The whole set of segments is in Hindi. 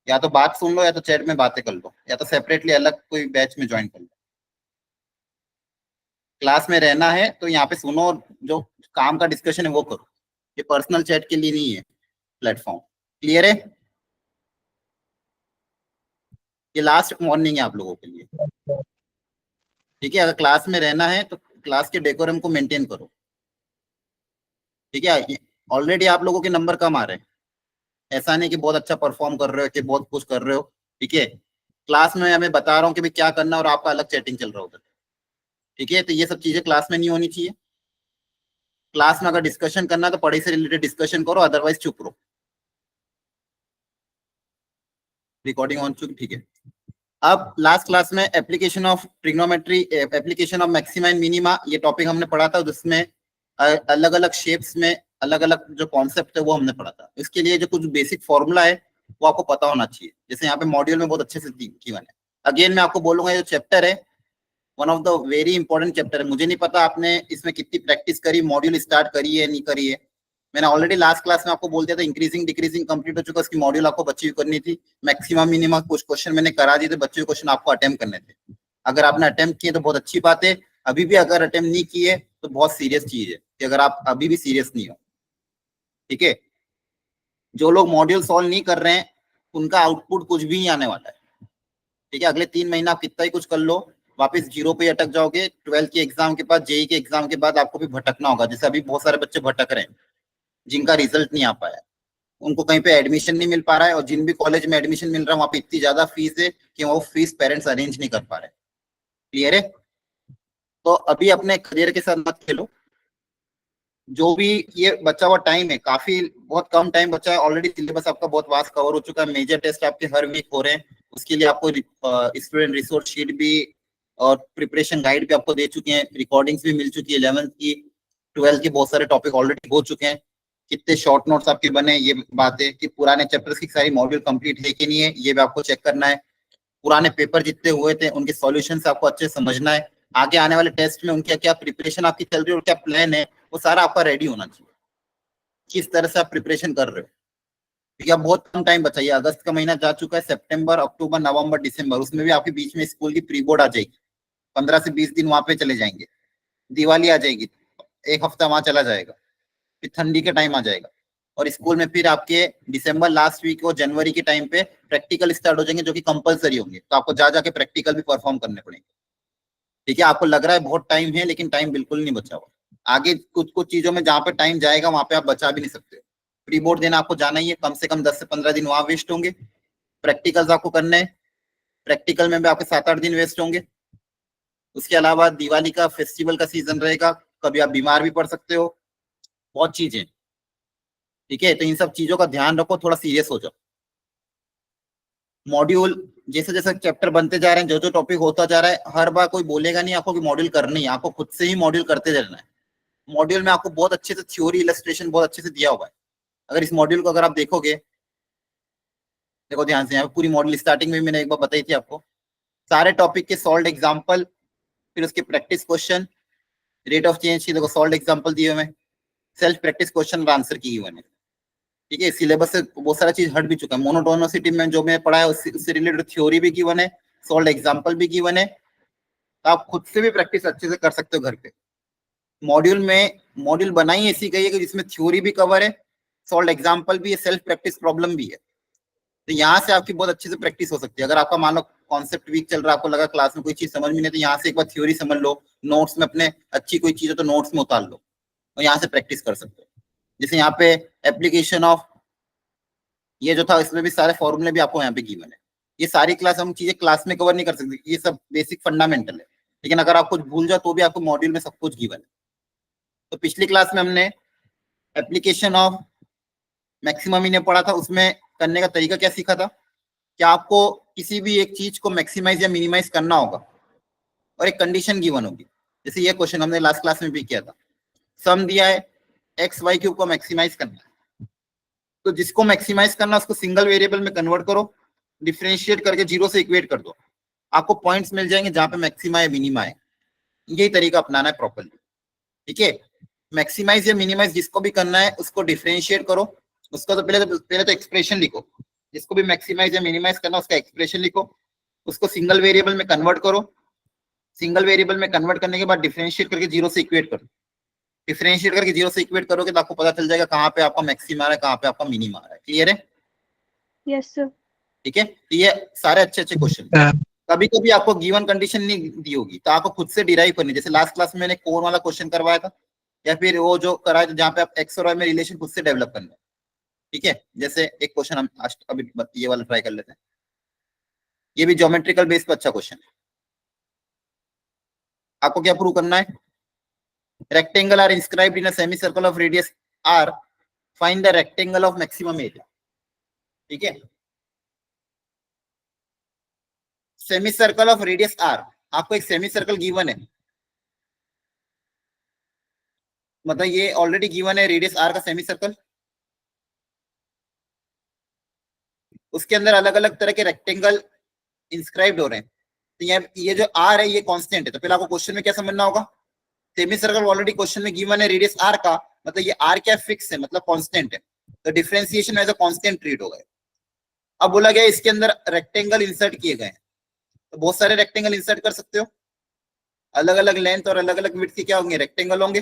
या तो बात सुन लो या तो चैट में बातें कर लो या तो सेपरेटली अलग कोई बैच में ज्वाइन कर लो। क्लास में रहना है तो यहाँ पे सुनो और जो काम का डिस्कशन है वो करो। ये पर्सनल चैट के लिए नहीं है प्लेटफॉर्म। क्लियर है? ये लास्ट वार्निंग है आप लोगों के लिए। ठीक है, अगर क्लास में रहना है तो क्लास के डेकोरम को मेंटेन करो। ठीक है, ऑलरेडी आप लोगों के नंबर कम आ रहे हैं, ऐसा नहीं कि बहुत अच्छा परफॉर्म कर रहे हो कि बहुत कुछ कर रहे हो। ठीक है, क्लास में मैं बता रहा हूँ कि भाई क्या करना और आपका अलग चैटिंग चल रहा होगा। ठीक है, तो ये सब चीजें क्लास में नहीं होनी चाहिए। क्लास में अगर डिस्कशन करना तो पढ़ाई से रिलेटेड डिस्कशन करो, अदरवाइज चुप रहो। रिकॉर्डिंग ऑन चुकी, ठीक है। अब लास्ट क्लास में application of trigonometry, application of maxima and minima, ये टॉपिक हमने पढ़ा था, जिसमें अलग अलग शेप्स में अलग अलग जो कॉन्सेप्ट है वो हमने पढ़ा था। इसके लिए जो कुछ बेसिक फॉर्मूला है वो आपको पता होना चाहिए, जैसे यहाँ पे मॉड्यूल में बहुत अच्छे से गिवन है। अगेन मैं आपको बोलूंगा ये चैप्टर है one of the very important chapter है। मुझे नहीं पता आपने इसमें कितनी प्रैक्टिस करी, मॉड्यूल स्टार्ट करी है नहीं करी है। मैंने ऑलरेडी लास्ट क्लास में आपको बोल दिया था इंक्रीजिंग डिक्रीजिंग कंप्लीट हो चुका, उसकी मॉड्यूल आपको बच्ची करनी थी। मैक्सिमम मिनिमम कुछ क्वेश्चन मैंने करा दिए थे, बच्चे क्वेश्चन आपको अटेम्प्ट करने थे। अगर आपने अटेम्प्ट किए तो बहुत अच्छी बात है, अभी भी अगर अटेम्प्ट नहीं किए तो बहुत सीरियस चीज है कि अगर आप अभी भी सीरियस नहीं हो। ठीक है, जो लोग मॉड्यूल सॉल्व नहीं कर रहे हैं उनका आउटपुट कुछ भी नहीं आने वाला है। ठीक है, अगले 3 महीना आप कितना ही कुछ कर लो वापस जीरो पे अटक जाओगे। 12th के एग्जाम के बाद, जेई के एग्जाम के बाद आपको भी भटकना होगा, जैसे अभी बहुत सारे बच्चे भटक रहे हैं जिनका रिजल्ट नहीं आ पाया, उनको कहीं पे एडमिशन नहीं मिल पा रहा है, और जिन भी कॉलेज में एडमिशन मिल रहा है वहां पे इतनी ज्यादा फीस है कि वो फीस पेरेंट्स अरेंज नहीं कर पा रहे। क्लियर है? तो अभी अपने करियर के साथ मत खेलो। जो भी ये बचा हुआ टाइम है, काफी बहुत कम टाइम बचा है, ऑलरेडी सिलेबस आपका बहुत वास्ट कवर हो चुका है, मेजर टेस्ट आपके हर वीक हो रहे हैं। उसके लिए आपको स्टूडेंट रिसोर्स शीट भी और प्रिपरेशन गाइड भी आपको दे चुके हैं, रिकॉर्डिंग्स भी मिल चुकी है, 11th की 12th के बहुत सारे टॉपिक ऑलरेडी हो चुके हैं। कितने शॉर्ट नोट्स आपके बने ये बात है, कि पुराने चैप्टर्स की सारी मॉड्यूल कंप्लीट है कि नहीं है ये भी आपको चेक करना है। पुराने पेपर जितने हुए थे उनके सॉल्यूशन आपको अच्छे समझना है। आगे आने वाले टेस्ट में उनकी क्या प्रिपरेशन आपकी चल रही है और क्या प्लान है, वो सारा आपका रेडी होना चाहिए, किस तरह से आप प्रिपरेशन कर रहे हो। ठीक है, बहुत कम टाइम बचा है, अगस्त का महीना जा चुका है, सितंबर अक्टूबर नवंबर दिसंबर, उसमें भी आपके बीच में स्कूल की प्री बोर्ड आ जाएगी, 15 से 20 दिन वहां पे चले जाएंगे, दिवाली आ जाएगी, एक हफ्ता वहां चला जाएगा, फिर ठंडी के टाइम आ जाएगा, और स्कूल में फिर आपके दिसंबर लास्ट वीक और जनवरी के टाइम पे प्रैक्टिकल स्टार्ट हो जाएंगे जो कि कंपलसरी होंगे, तो आपको जा जाके प्रैक्टिकल भी परफॉर्म करने पड़ेंगे। ठीक है, आपको लग रहा है बहुत टाइम है, लेकिन टाइम बिल्कुल नहीं बचा हुआ। आगे कुछ कुछ चीजों में जहां पे टाइम जाएगा वहां पे आप बचा भी नहीं सकते। प्री बोर्ड देना आपको जाना ही है, कम से कम 10 से 15 दिन वहां वेस्ट होंगे। प्रैक्टिकल्स आपको करने हैं, प्रैक्टिकल में भी आपके 7-8 दिन वेस्ट होंगे। उसके अलावा दिवाली का फेस्टिवल का सीजन रहेगा, कभी आप बीमार भी पड़ सकते हो, बहुत चीजें। ठीक है, तो इन सब चीजों का ध्यान रखो, थोड़ा सीरियस हो जाओ। मॉड्यूल जैसे जैसे चैप्टर बनते जा रहे हैं, जो जो टॉपिक होता जा रहा है, हर बार कोई बोलेगा नहीं आपको कि मॉड्यूल करनी है, आपको खुद से ही मॉड्यूल करते रहना है। मॉड्यूल में आपको बहुत अच्छे से थ्योरी इलस्ट्रेशन बहुत अच्छे से दिया हुआ है। अगर इस मॉड्यूल को अगर आप देखोगे, देखो ध्यान से, यहाँ पे पूरी मॉड्यूल स्टार्टिंग में मैंने एक बार बताई थी आपको, सारे टॉपिक के सॉल्व एग्जाम्पल, फिर उसके practice question, rate of change की देखो सॉल्व एग्जाम्पल दिए हुए, सेल्फ प्रैक्टिस क्वेश्चन और आंसर की हुए हैं। ठीक है, सिलेबस से बहुत सारा चीज हट भी चुका है। मोनोटोनोसिटी में जो मैं पढ़ा है उससे रिलेटेड थ्योरी भी गिवन है, सॉल्व एग्जाम्पल भी गिवन है, तो आप खुद से भी प्रैक्टिस अच्छे से कर सकते हो घर पे। मॉड्यूल में मॉड्यूल बनाई ऐसी गई है कि जिसमें थ्योरी भी कवर है, सॉल्व एग्जाम्पल भी है, सेल्फ प्रैक्टिस प्रॉब्लम भी है। तो यहाँ से आपकी बहुत अच्छे से प्रैक्टिस हो सकती है। अगर आपका मान लो कॉन्सेप्ट वीक चल रहा है, आपको लगा क्लास में कोई चीज समझ में नहीं, तो यहाँ से एक बार थ्योरी समझ लो, नोट्स में अपने अच्छी कोई चीज है तो नोट्स में उतार लो और यहाँ से प्रैक्टिस कर सकते हो। जैसे यहाँ पे एप्लीकेशन ऑफ ये जो था, इसमें भी सारे फॉर्मूले भी आपको यहाँ पे गिवन है। ये सारी क्लास हम चीजें क्लास में कवर नहीं कर सकते, ये सब बेसिक फंडामेंटल है, लेकिन अगर आप कुछ भूल जाओ तो भी आपको मॉड्यूल में सब कुछ गिवन है। तो पिछली क्लास में हमने एप्लीकेशन ऑफ मैक्सिमम इन्हें पढ़ा था, उसमें करने का तरीका क्या सीखा था कि आपको किसी भी एक चीज को मैक्सिमाइज या मिनिमाइज करना होगा और एक कंडीशन गिवन होगी। जैसे ये क्वेश्चन हमने लास्ट क्लास में भी किया था, सम दिया है एक्स वाई क्यूब को मैक्सिमाइज करना है, तो जिसको मैक्सिमाइज करना उसको सिंगल वेरिएबल में कन्वर्ट करो, डिफरेंशिएट करके जीरो से इक्वेट कर दो, आपको पॉइंट्स मिल जाएंगे जहां पे मैक्सिमा है मिनिमा है। यही तरीका अपनाना है प्रॉपरली। ठीक है, मैक्सिमाइज या मिनिमाइज जिसको भी करना है उसको डिफरेंशिएट करो, उसका तो पहले तो एक्सप्रेशन लिखो, जिसको भी मैक्सिमाइज या मिनिमाइज करना उसका एक्सप्रेशन लिखो, उसको सिंगल वेरिएबल में कन्वर्ट करो, सिंगल वेरिएबल में कन्वर्ट करने के बाद डिफरेंशिएट करके जीरो से इक्वेट करो, डिफरेंशिएट करके जीरो से इक्वेट करोगे तो आपको पता चल जाएगा कहाँ पे आपका मैक्सिमा आ रहा है, कहाँ पे आपका मिनिमा आ रहा है। क्लियर है? Yes sir. ठीक है, तो ये सारे अच्छे अच्छे क्वेश्चन। कभी कभी आपको गिवन कंडीशन नहीं दी होगी तो आपको खुद से डिराइव करनी, जैसे लास्ट क्लास में मैंने कोर वाला क्वेश्चन करवाया था, या फिर वो जो कराया जहाँ पे आप एक्स और वाई में रिलेशन खुद से डेवलप करना है। ठीक है, जैसे एक क्वेश्चन हम अभी ये वाला ट्राई कर लेते हैं, ये भी ज्योमेट्रिकल बेस पे अच्छा क्वेश्चन है। आपको क्या प्रूव करना है? Rectangle are inscribed in a semi circle of radius R, find the rectangle of maximum area. ठीक है, semi circle of radius R, आपको एक सेमी सर्कल गिवन है, मतलब ये ऑलरेडी गिवन है रेडियस आर का सेमी सर्कल, उसके अंदर अलग अलग तरह के रेक्टेंगल इंस्क्राइब्ड हो रहे हैं। तो ये जो आर है ये कांस्टेंट है, तो पहले आपको क्वेश्चन में क्या समझना होगा, सेमी सर्कल ऑलरेडी क्वेश्चन में गिवन है रेडियस आर का, मतलब ये आर क्या फिक्स है, मतलब कांस्टेंट है, तो differentiation as a constant treat हो गए। अब बोला गया इसके अंदर रेक्टेंगल इंसर्ट किए गए, तो बहुत सारे रेक्टेंगल इंसर्ट कर सकते हो, अलग अलग लेंथ और अलग अलग विड्थ के क्या होंगे, रेक्टेंगल होंगे,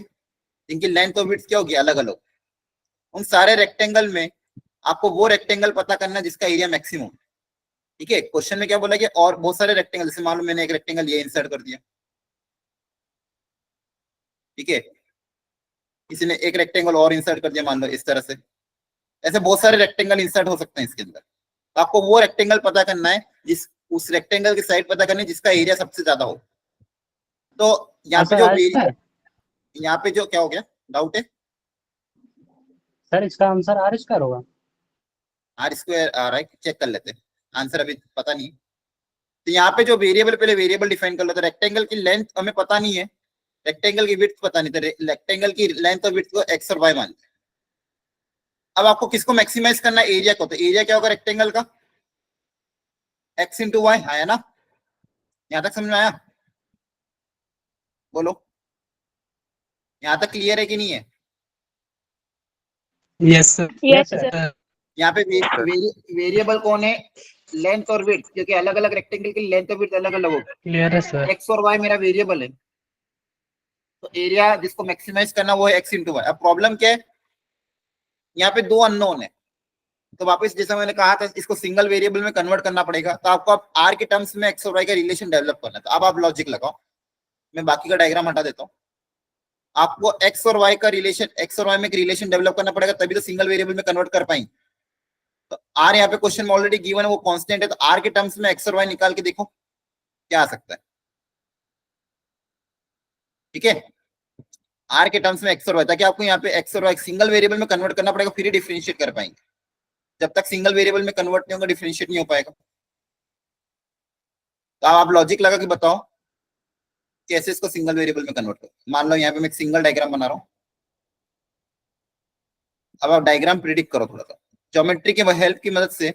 जिनकी लेंथ और विड्थ क्या होगी, अलग अलग। उन सारे रेक्टेंगल में आपको वो रेक्टेंगल पता करना जिसका एरिया मैक्सिमम। ठीक है, क्वेश्चन में क्या बोला गया, और बहुत सारे रेक्टेंगल, जैसे मान लो मैंने एक रेक्टेंगल ये इंसर्ट कर दिया, ठीक है, किसी ने एक रेक्टेंगल और इंसर्ट कर दिया मान लो इस तरह से, ऐसे बहुत सारे रेक्टेंगल इंसर्ट हो सकते हैं इसके अंदर। तो आपको वो रेक्टेंगल पता करना है जिस उस रेक्टेंगल की साइड पता करनी है जिसका एरिया सबसे ज्यादा हो। तो यहाँ पे जो यहाँ पे जो क्या हो गया, डाउट है? सर इसका आंसर आर स्क्वायर होगा। आर स्क्वायर आ रहा है, चेक कर लेते हैं, आंसर अभी पता नहीं। तो यहाँ पे जो वेरिएबल, पहले वेरिएबल डिफाइन कर लेते हैं। रेक्टेंगल की लेंथ हमें पता नहीं है, रेक्टेंगल की विड्थ पता नहीं, तो रेक्टेंगल की लेंथ और विड्थ को एक्स और वाई मानते हैं। अब आपको किसको मैक्सिमाइज करना है, एरिया को, तो एरिया क्या होगा रेक्टेंगल का, एक्स इंटू वाई, आया ना? यहां तक समझ में आया? बोलो, यहां तक क्लियर है कि नहीं है? Yes sir. Yes sir. यहाँ पे वेरिएबल कौन है, लेंथ और विड्थ, क्योंकि अलग अलग रेक्टेंगल की लेंथ और विड्थ अलग अलग होगी। क्लियर है सर। एक्स और वाई मेरा वेरिएबल है, तो एरिया जिसको मैक्सिमाइज करना वो है एक्स इंटू वाई। अब प्रॉब्लम क्या है, यहाँ पे दो अननोन है, तो वापस जैसा मैंने कहा था इसको सिंगल वेरिएबल में कन्वर्ट करना पड़ेगा, तो आपको अब आर के टर्म्स में एक्स और वाई का रिलेशन डेवलप करना है। तो अब आप लॉजिक लगाओ, मैं बाकी का डायग्राम हटा देता हूँ। आपको एक्स और वाई का रिलेशन, एक्स और वाई में एक रिलेशन डेवलप करना पड़ेगा, तभी तो सिंगल वेरिएबल में कन्वर्ट कर पाएंगे। तो आर यहाँ पे क्वेश्चन में ऑलरेडी गिवन है, वो कांस्टेंट है, तो आर के टर्म्स में एक्स और वाई निकाल के देखो क्या आ सकता है। ठीक है, आर के टर्म्स में एक्स और वाई, ताकि आपको यहाँ पे एक्स और वाई सिंगल वेरिएबल में कन्वर्ट करना पड़ेगा, फिर ही डिफरेंशिएट कर पाएंगे। जब तक सिंगल वेरिएबल में कन्वर्ट नहीं होगा डिफरेंशिएट नहीं हो पाएगा। तो आप लॉजिक लगा के बताओ कैसे इसको सिंगल वेरिएबल में कन्वर्ट करो। मान लो यहाँ पे मैं एक सिंगल डायग्राम बना रहा हूँ, अब आप डायग्राम प्रिडिक्ट करो थोड़ा सा ज्योमेट्री के हेल्प की मदद से।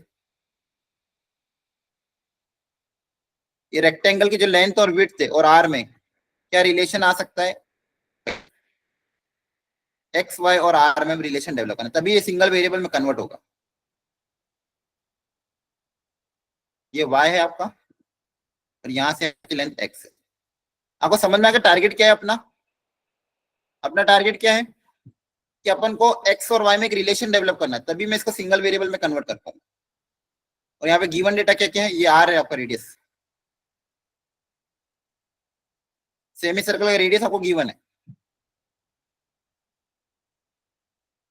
ये रेक्टेंगल की जो लेंथ और विड्थ है और आर में क्या रिलेशन आ सकता है, एक्स वाई और आर में रिलेशन डेवलप करना, तभी ये सिंगल वेरिएबल में कन्वर्ट होगा। ये वाई है आपका और यहां से लेंथ एक्स है। आपको समझ में आएगा टारगेट क्या है अपना? अपना टारगेट क्या है कि अपन को एक्स और वाई में एक रिलेशन डेवलप करना है, तभी मैं इसको सिंगल वेरिएबल में कन्वर्ट कर पाऊंगा। और यहाँ पे गिवन डेटा क्या क्या है, ये आर है आपका रेडियस, सेमी सर्कल का रेडियस आपको गिवन है।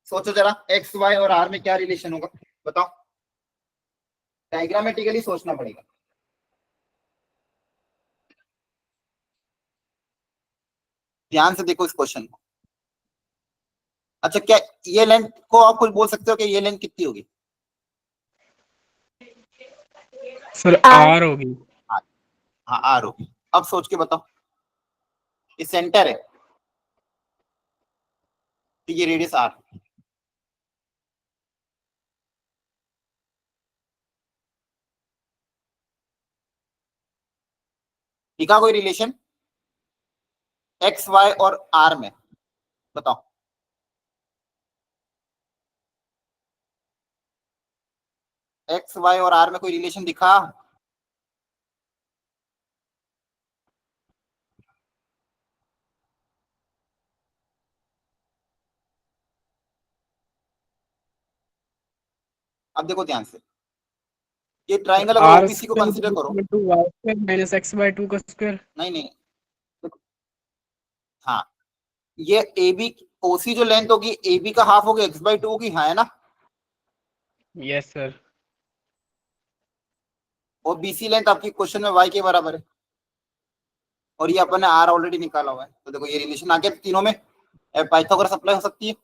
सोचो जरा एक्स वाई और आर में क्या रिलेशन होगा, बताओ, डायग्रामेटिकली सोचना पड़ेगा। ध्यान से देखो इस क्वेश्चन को। अच्छा, क्या ये लेंथ को आप कुछ बोल सकते हो कि ये लेंथ कितनी होगी? सर आर होगी। हाँ आर होगी। अब सोच के बताओ, ये सेंटर है तो ये रेडियस आर, दिखा कोई रिलेशन एक्स वाई और आर में, बताओ। एक्स वाई और आर में कोई रिलेशन दिखा? अब देखो ध्यान से, ये ट्राइंगल अगर आर ओपीसी को कंसीडर करो, square minus x by two का स्क्वायर। नहीं नहीं, हाँ, ये ए बी ओसी जो लेंथ होगी ए बी का हाफ होगी एक्स बाई टू होगी, हाँ है ना? Yes sir. और बीसी लेंथ आपकी क्वेश्चन में वाई के बराबर है, और ये अपन ने आर ऑलरेडी निकाला हुआ है, तो देखो ये रिलेशन आ गया तीनों में, पाइथागोरस अप्लाई हो सकती है,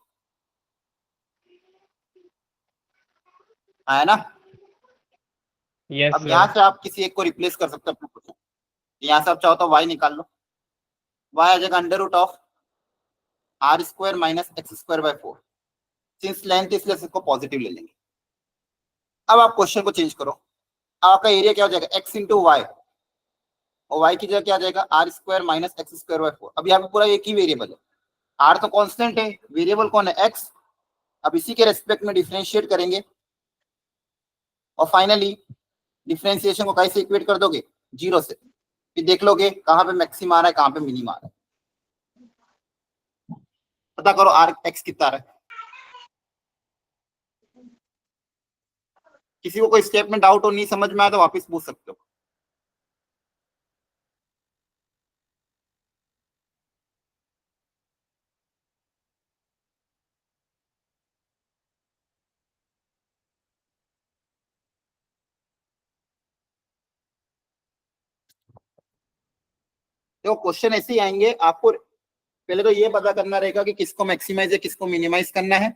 हाँ है ना? यस अब यहाँ सर। से आप किसी एक को रिप्लेस कर सकते हो अपने क्वेश्चन, यहाँ से आप चाहो तो वाई निकाल लो, वाई आ जाएगा under root of R square minus X square by 4, since length इसलिए इसको पॉजिटिव ले लेंगे। अब आप क्वेश्चन को चेंज करो, आपका एरिया क्या हो जाएगा एक्स इंटू वाई, और वाई की जगह क्या आ जाएगा R square minus X square by 4। अब यहाँ पे पूरा एक ही वेरिएबल है, आर तो कांस्टेंट है, वेरिएबल कौन है एक्स। अब इसी के रेस्पेक्ट में डिफरेंशिएट करेंगे, और फाइनली डिफरेंशिएशन को कैसे इक्वेट कर दोगे, जीरो से, फिर देख लोगे कहाँ पे मैक्सिमम आ रहा है कहाँ पे मिनिमम आ रहा है, पता करो आर एक्स कितना आ रहा है। किसी को कोई स्टेप में डाउट हो, नहीं समझ में आया तो वापस पूछ सकते हो। देखो क्वेश्चन ऐसे ही आएंगे, आपको पहले तो ये पता करना रहेगा कि किसको मैक्सिमाइज या किसको मिनिमाइज करना है,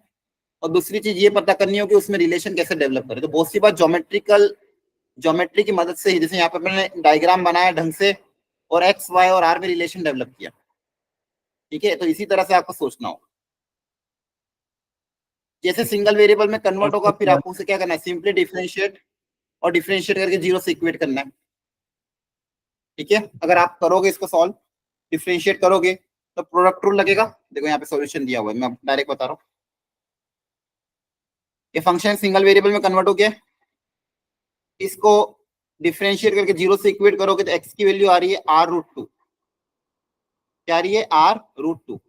और दूसरी चीज ये पता करनी होगी उसमें रिलेशन कैसे डेवलप करें। तो बहुत सी बात ज्योमेट्री की मदद से ही, जैसे यहाँ पे मैंने डायग्राम बनाया ढंग से और एक्स वाई और आर में रिलेशन डेवलप किया, ठीक है? तो इसी तरह से आपको सोचना होगा, जैसे सिंगल वेरिएबल में कन्वर्ट होगा फिर आपको उसे क्या करना है, सिंपली डिफरेंशिएट, और डिफरेंशिएट करके जीरो से इक्वेट करना है, ठीक है? अगर आप करोगे इसको सॉल्व, डिफरेंशिएट करोगे तो प्रोडक्ट रूल लगेगा। देखो यहाँ पे सॉल्यूशन दिया हुआ है, मैं डायरेक्ट बता रहा हूँ, ये फंक्शन सिंगल वेरिएबल में कन्वर्ट हो गया, इसको डिफरेंशिएट करके जीरो से इक्वेट करोगे तो एक्स की वैल्यू आ रही है आर रूट टू, क्या आ रही है आर रूट टू।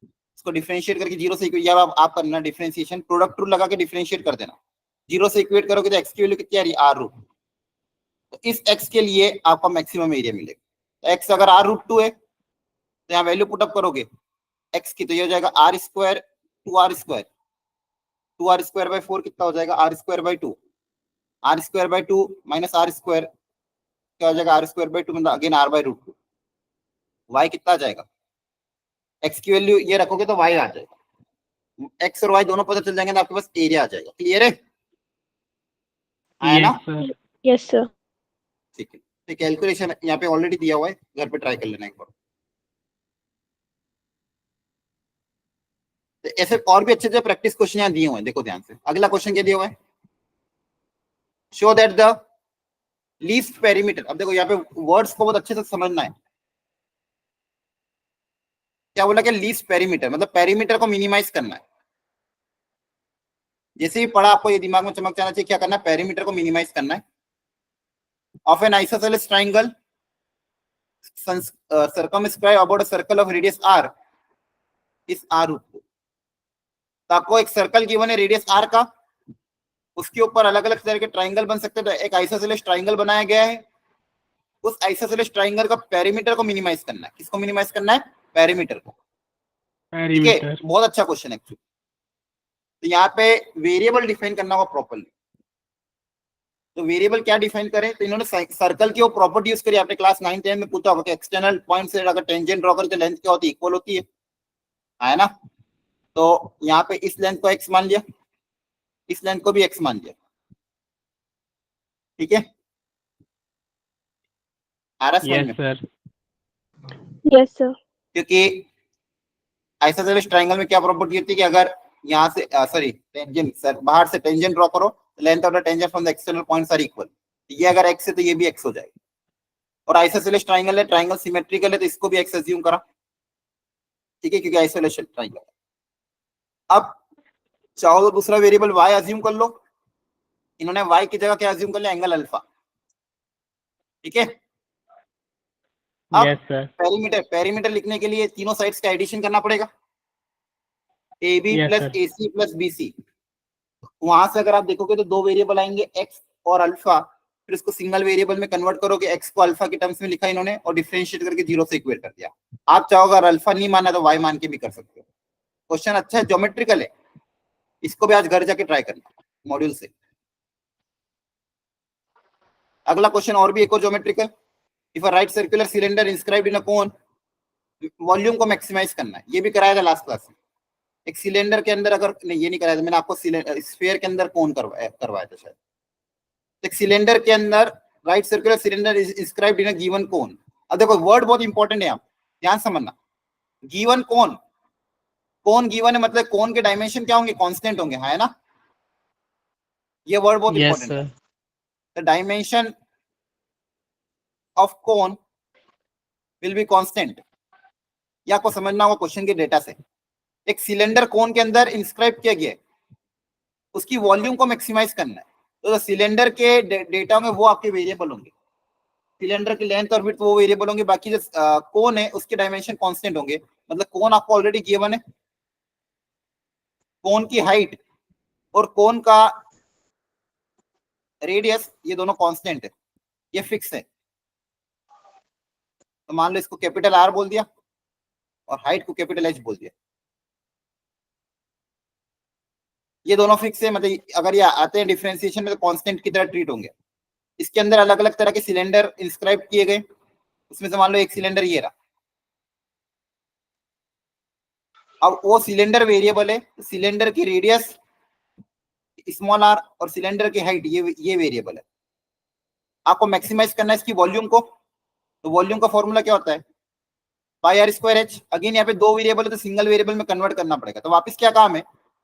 इसको डिफरेंशिएट करके जीरो से इक्वेट, या आप करना डिफरेंशिएशन, प्रोडक्ट रूल लगा के डिफरेंशिएट कर देना, जीरो से इक्वेट करोगे तो एक्स की वैल्यू कितनी आ रही है आर रूट। तो इस एक्स के लिए आपका मैक्सिमम एरिया मिलेगा, तो एक्स अगर आर रूट टू है तो यहाँ वैल्यू पुटअप करोगे एक्स की, तो ये हो जाएगा R square two R square, two R square by 4 कितना हो जाएगा R square by 2, R square by 2 minus R square क्या हो जाएगा आर स्क्वायर बाई 2 मतलब again R by root 2, Y कितना आ जाएगा, एक्स की वैल्यू ये रखोगे तो वाई आ जाएगा, एक्स और वाई दोनों पता चल जाएंगे तो आपके पास एरिया आ जाएगा। क्लियर है, आया ना? Yes sir. ठीक है, तो कैलकुलेशन यहाँ पे ऑलरेडी दिया हुआ है, घर पे ट्राई कर लेना एक बार। तो ऐसे और भी अच्छे अच्छे प्रैक्टिस क्वेश्चन यहाँ दिए हुए हैं, देखो ध्यान से। अगला क्वेश्चन क्या दिया हुआ है, show that the least perimeter. अब देखो यहाँ पे वर्ड्स को बहुत अच्छे से समझना है, क्या बोला कि लीस्ट पेरीमीटर मतलब पेरीमीटर को मिनिमाइज करना है। जैसे ही पढ़ा आपको ये दिमाग में चमक जाना चाहिए, क्या करना है, पेरीमीटर को मिनिमाइज करना है of an isosceles triangle circumscribe about a circle of radius r is r root two. तो आपको एक सर्कल गिवन है रेडियस r का, उसके ऊपर अलग अलग तरह के ट्राइंगल बन सकते हैं, तो एक आइसोसेलेस ट्राइंगल बनाया गया है, उस आइसोसेलेस ट्राइंगल का पेरीमीटर को मिनिमाइज करना है। किसको मिनिमाइज करना है, पेरीमीटर को, ठीक है? बहुत अच्छा क्वेश्चन है। तो यहाँ पे वेरिएबल डिफाइन करना होगा प्रॉपर्ली, तो वेरिएबल क्या डिफाइन करें, तो इन्होंने सर्कल की वो प्रॉपर्टी यूज करी। आपने क्लास 9 10 में पूछा होगा कि एक्सटर्नल पॉइंट से अगर टेंजेंट ड्रॉ करें तो लेंथ क्या होती है, इक्वल होती है ना? तो यहाँ पे इस लेंथ को x मान लिया, इस लेंथ को भी x मान लिया, ठीक है? आ रहा समझ में? Yes sir. क्योंकि आइसोसेलेस ट्राइंगल में क्या प्रॉपर्टी होती है कि अगर यहाँ से सॉरी टेंजेंट बाहर से टेंजेंट ड्रॉ करो, length of the tangent from the external points are equal, ये अगर x है तो ये भी x हो जाएगा। और आइसोसेलेस ट्राइंगल है, ट्राइंगल सिमेट्रिकल है, तो इसको भी x अज्यूम करा, ठीक है? क्योंकि आइसोलेशन ट्राइंगल। अब चाहो तो दूसरा वेरिएबल y अज्यूम कर लो, इन्होंने y की जगह क्या अज्यूम कर लिया, एंगल अल्फा। ठीक है, अब Yes, sir. पेरीमीटर लिखने के लिए तीनों साइड्स का एडिशन करना पड़ेगा, A B Yes, plus sir. A C plus B C. वहां से अगर आप देखोगे तो दो वेरिएबल आएंगे, एक्स और अल्फा, फिर इसको सिंगल वेरिएबल में कन्वर्ट करोगे, एक्स को अल्फा के टर्म्स में लिखा इन्होंने और डिफरेंशिएट करके 0 से इक्वेट कर दिया। आप चाहो अगर अल्फा नहीं माना तो वाई मान के भी कर सकते हो। क्वेश्चन अच्छा है, ज्योमेट्रिकल है, इसको भी आज घर जाके ट्राई करना मॉड्यूल से। अगला क्वेश्चन और भी एक और geometrical, if a right circular cylinder inscribed in a cone, volume को मैक्सिमाइज करना है, ये भी कराया था लास्ट क्लास में। एक सिलेंडर के अंदर, अगर नहीं ये नहीं कराया था मैंने आपको, स्फीयर के अंदर कोन करवाया था शायद। एक सिलेंडर के अंदर right circular cylinder is inscribed in a given cone. अब देखो वर्ड बहुत इंपॉर्टेंट है, आप ध्यान समझना, गिवन कोन, कोन गिवन है मतलब कोन के डायमेंशन क्या होंगे, कांस्टेंट होंगे, है ना, ये वर्ड बहुत Yes, इंपॉर्टेंट sir. है। The dimension of cone will be constant, ये आपको समझना होगा क्वेश्चन के डेटा से। एक सिलेंडर कोन के अंदर इंस्क्राइब किया गया है, उसकी वॉल्यूम को मैक्सिमाइज करना है, तो सिलेंडर के डेटा में वो आपके वेरिएबल होंगे, सिलेंडर की लेंथ और विड्थ वो वेरिएबल होंगे, बाकी जो कोन है उसके डायमेंशन कांस्टेंट होंगे। मतलब कोन आपको ऑलरेडी गिवन है, कोन की हाइट और कोन का रेडियस ये दोनों कांस्टेंट है, ये फिक्स है। तो मान लो इसको कैपिटल आर बोल दिया और हाइट को कैपिटल एच बोल दिया, ये दोनों फिक्स है, मतलब अगर ये आते हैं डिफरेंशिएशन में तो कांस्टेंट की तरह ट्रीट होंगे। इसके अंदर अलग अलग तरह के सिलेंडर इंस्क्राइब किए गए, उसमें से मान लो एक सिलेंडर ये रहा, अब वो सिलेंडर वेरिएबल है, सिलेंडर की रेडियस स्मॉल आर और सिलेंडर की हाइट ये वेरिएबल है। आपको मैक्सिमाइज करना है इसकी वॉल्यूम को, तो वॉल्यूम का फॉर्मूला क्या होता है, पाई आर स्क्वायर एच। अगेन यहाँ पे दो वेरिएबल है तो सिंगल वेरिएबल में कन्वर्ट करना पड़ेगा। तो वापस क्या काम है,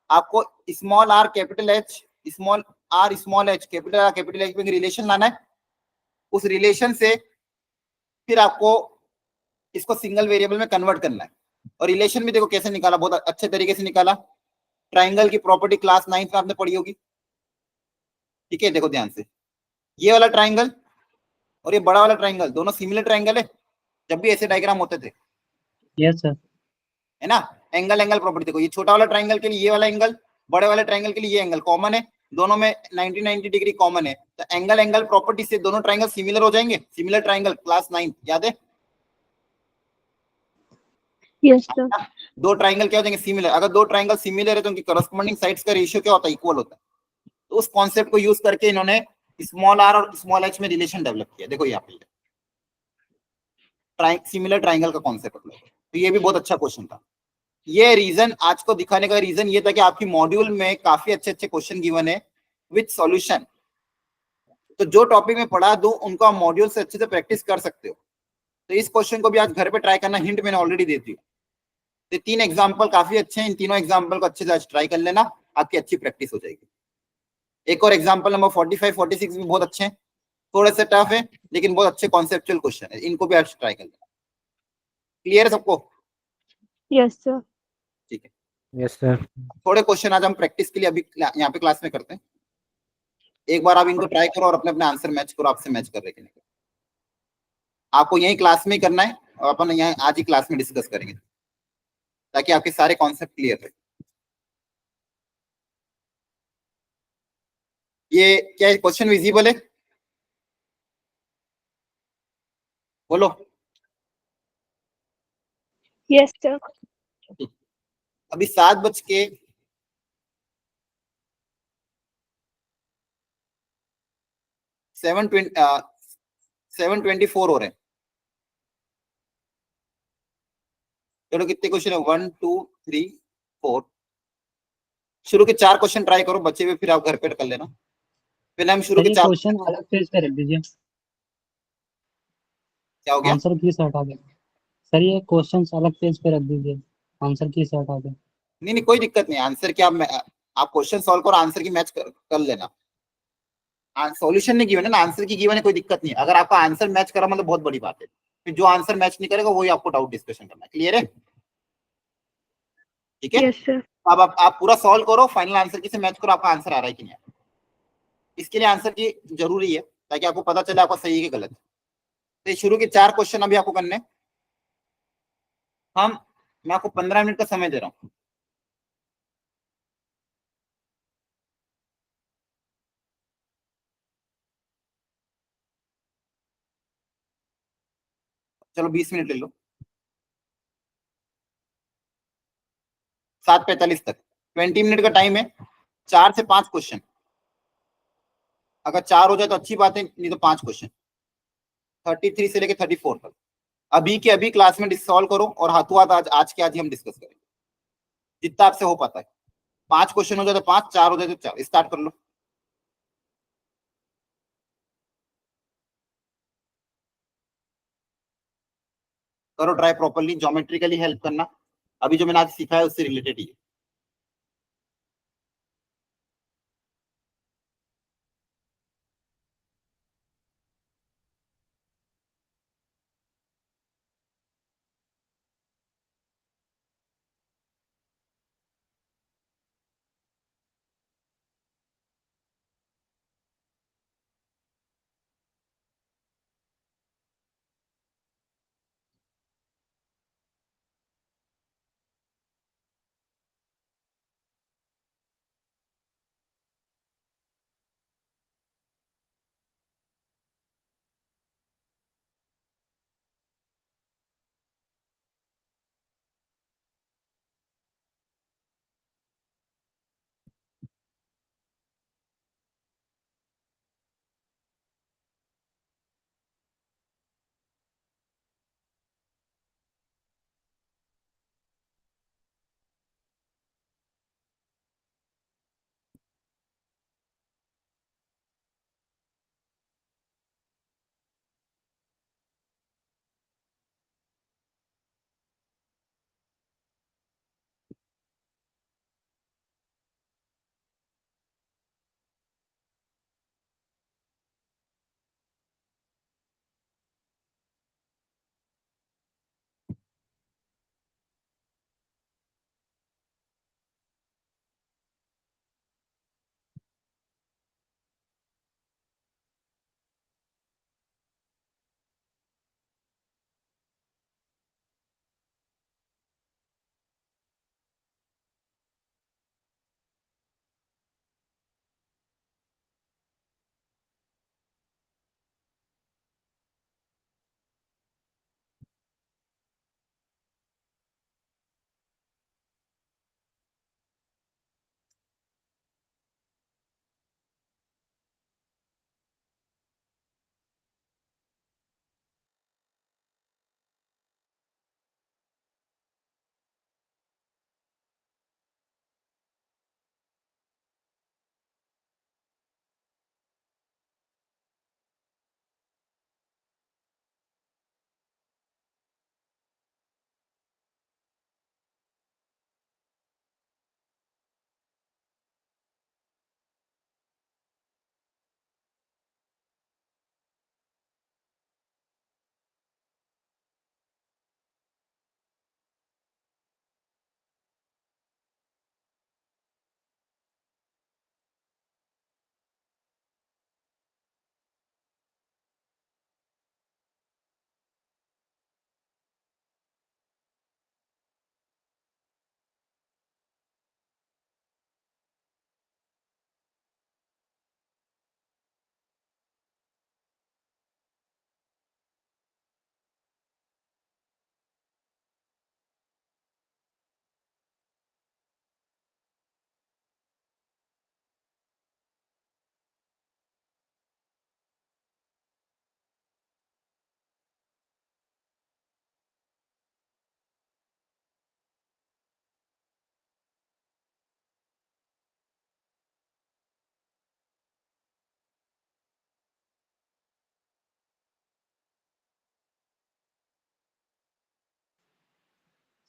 आपको small R capital H, small R small H, capital R capital H में रिलेशन लाना है, उस रिलेशन से फिर आपको इसको सिंगल वेरिएबल में कन्वर्ट करना है। और रिलेशन भी देखो कैसे निकाला, बहुत अच्छे तरीके से निकाला। ट्राइंगल की प्रॉपर्टी क्लास 9 में आपने पढ़ी होगी, ठीक है, देखो ध्यान से, ये वाला ट्राइंगल और ये बड़ा वाला ट्राइंगल दोनों सिमिलर ट्राइंगल है, जब भी ऐसे डायग्राम होते थे, Yes, sir. है ना। एंगल एंगल प्रॉपर्टी देखो, ये छोटा वाला ट्राइंगल के लिए ये वाला एंगल, बड़े वाले ट्राइंगल के लिए ये एंगल कॉमन है, दोनों में 90 डिग्री कॉमन है, तो एंगल एंगल प्रॉपर्टी से दोनों ट्राइंगल सिमिलर हो जाएंगे। सिमिलर ट्राइंगल क्लास 9 याद है, Yes, sir. दो ट्राइंगल क्या हो जाएंगे, सिमिलर। अगर दो ट्राइंगल सिमिलर है तो उनकी करस्पॉन्डिंग साइड्स का रेशियो क्या होता है, इक्वल होता है। तो उस कॉन्सेप्ट को यूज करके इन्होंने स्मॉल आर और स्मॉल एच में रिलेशन डेवलप किया। देखो यहाँ पे सिमिलर ट्राइंगल का कॉन्सेप्ट, तो ये भी बहुत अच्छा क्वेश्चन था। ये रीजन आज को दिखाने का रीजन ये था कि आपकी मॉड्यूल में काफी अच्छे अच्छे क्वेश्चन गिवन है विद सॉल्यूशन, तो जो टॉपिक में पढ़ा दूं उनको आप मॉड्यूल से अच्छे से प्रैक्टिस कर सकते हो। तो इस क्वेश्चन को भी आज घर पे ट्राई करना, हिंट मैंने ऑलरेडी दे दी। तो तीन एग्जाम्पल काफी अच्छे हैं, इन तीनों एग्जाम्पल को अच्छे से आज ट्राई कर लेना, आपकी अच्छी प्रैक्टिस हो जाएगी। एक और एग्जाम्पल नंबर 45 46 भी बहुत अच्छे हैं, थोड़े से टफ है लेकिन बहुत अच्छे कॉन्सेप्चुअल क्वेश्चन है, इनको भी आज ट्राई कर लेना। क्लियर है सबको? Yes, sir. ठीक है, Yes, sir. थोड़े क्वेश्चन आज हम प्रैक्टिस के लिए अभी यहाँ पे क्लास में करते हैं। एक बार आप इनको ट्राई करो और अपने अपने आंसर मैच करो, आपसे मैच कर रहे कि नहीं। आपको यही क्लास में ही करना है और अपन यहाँ आज ही क्लास में डिस्कस करेंगे ताकि आपके सारे कॉन्सेप्ट क्लियर रहे। ये क्या क्वेश्चन विजिबल है, बोलो। Yes, sir. अभी 7:24 हो रहे हैं। चलो कितने क्वेश्चन है, 1 2 3 4, शुरू के 4 क्वेश्चन ट्राई करो, बच्चे भी फिर आप घर पे कर लेना। पहले हम शुरू के 4 क्वेश्चन अलग पेज पे रख दीजिए, क्या हो गया, आंसर की से हटा के। सर ये क्वेश्चंस अलग पेज पे रख दीजिए, आंसर की से हटा के। नहीं कोई दिक्कत नहीं, आंसर की आप क्वेश्चन सॉल्व करो, आंसर की मैच कर लेना। सॉल्यूशन नहीं गिवन है ना, आंसर की गिवन है, कोई दिक्कत नहीं। अगर आपका आंसर मैच करा मतलब बहुत बड़ी बात है, फिर जो आंसर मैच नहीं करेगा वही आपको डाउट डिस्कशन करना है। क्लियर है? ठीक है, Yes, sir. अब आप पूरा सॉल्व करो, फाइनल आंसर की से मैच करो, आपका आंसर आ रहा है कि नहीं। इसके लिए आंसर की जरूरी है ताकि आपको पता चले आपका सही है कि गलत है। तो ये शुरू के 4 क्वेश्चन अभी आपको करने हैं। मैं आपको 15 मिनट का समय दे रहा हूं। चलो 20 मिनट ले लो, 7:45 तक 20 मिनट का टाइम है। 4 से 5 क्वेश्चन, अगर 4 हो जाए तो अच्छी बात है, नहीं तो 5 क्वेश्चन 33 से लेके 34 तक अभी के अभी क्लास में सॉल्व करो और हाथों हाथ आज के आज ही हम डिस्कस करेंगे जितना आपसे हो पाता है। 5 क्वेश्चन हो जाए तो 5, 4 हो जाए तो 4। स्टार्ट कर लो। करो ट्राई प्रॉपर्ली, ज्योमेट्रिकली हेल्प करना। अभी जो मैंने आज सीखा है उससे रिलेटेड ही है।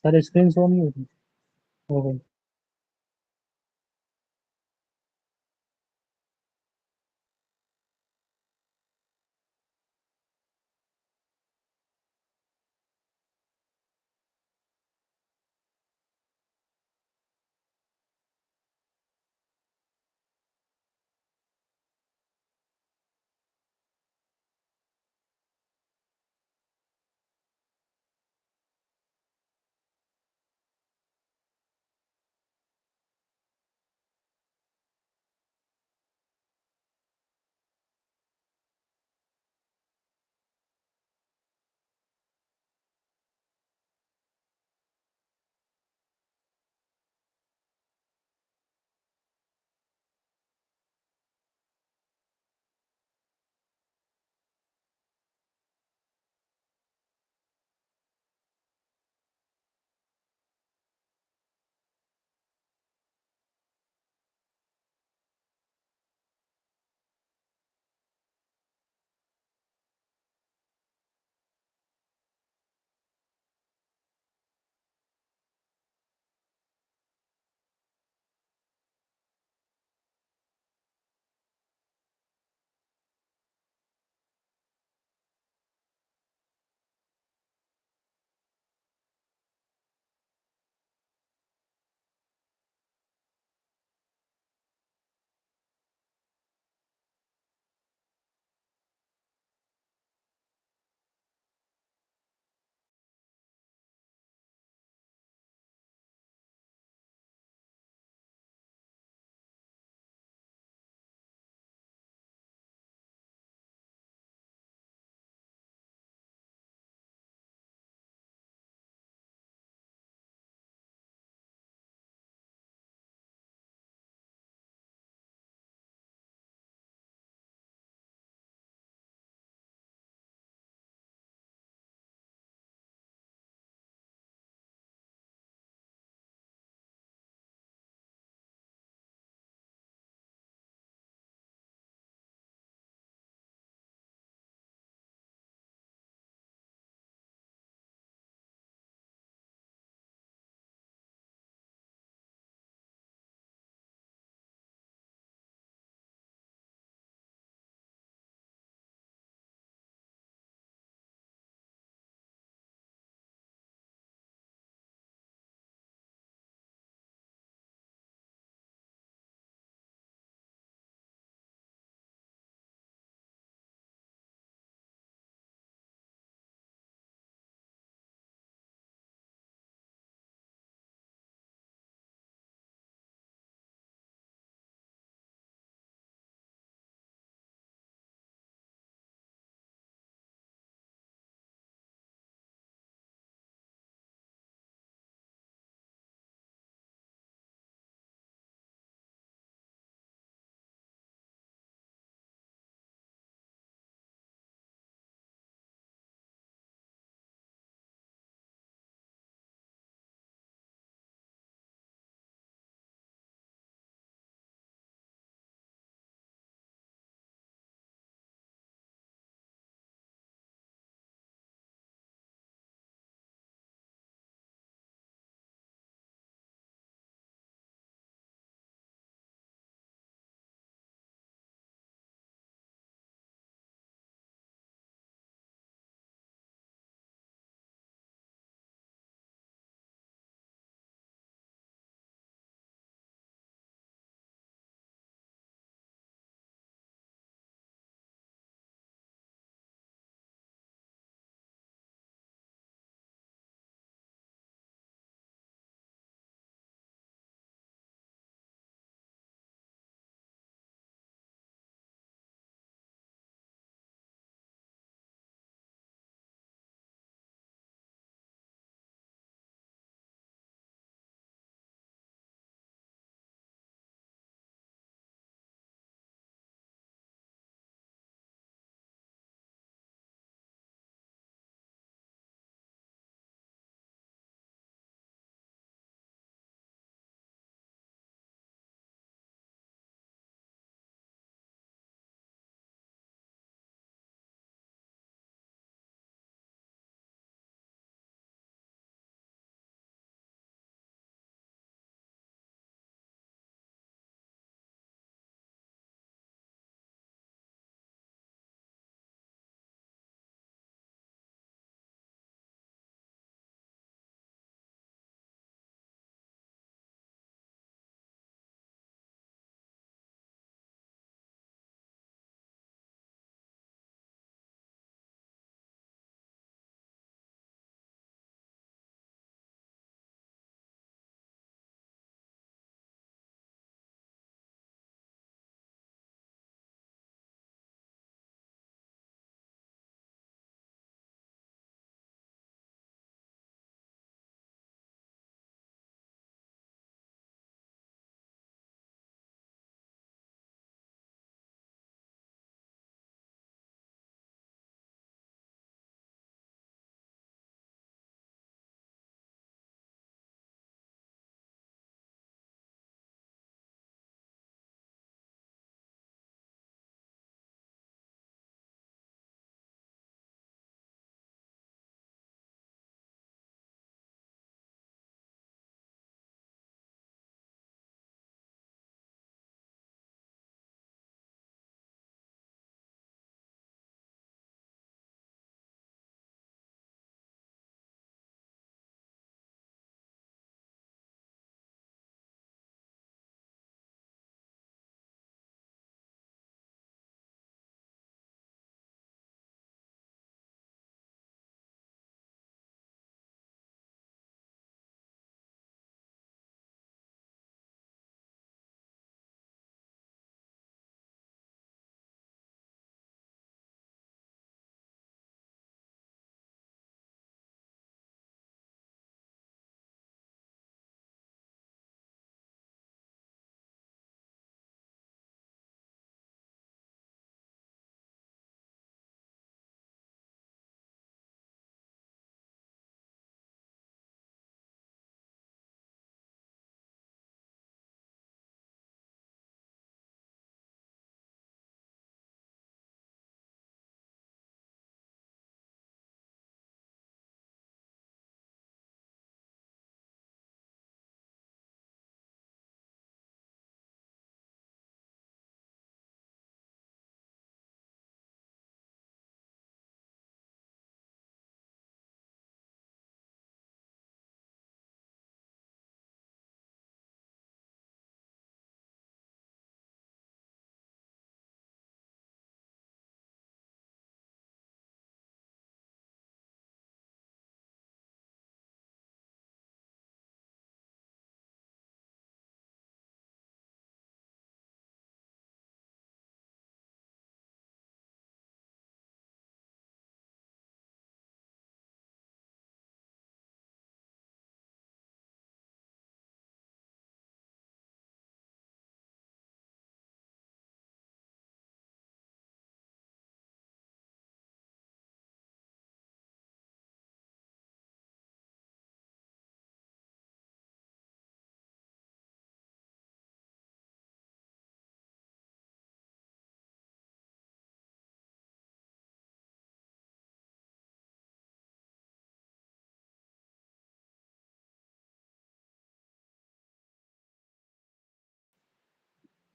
सर स्क्रीन शो नहीं होती। हो गई।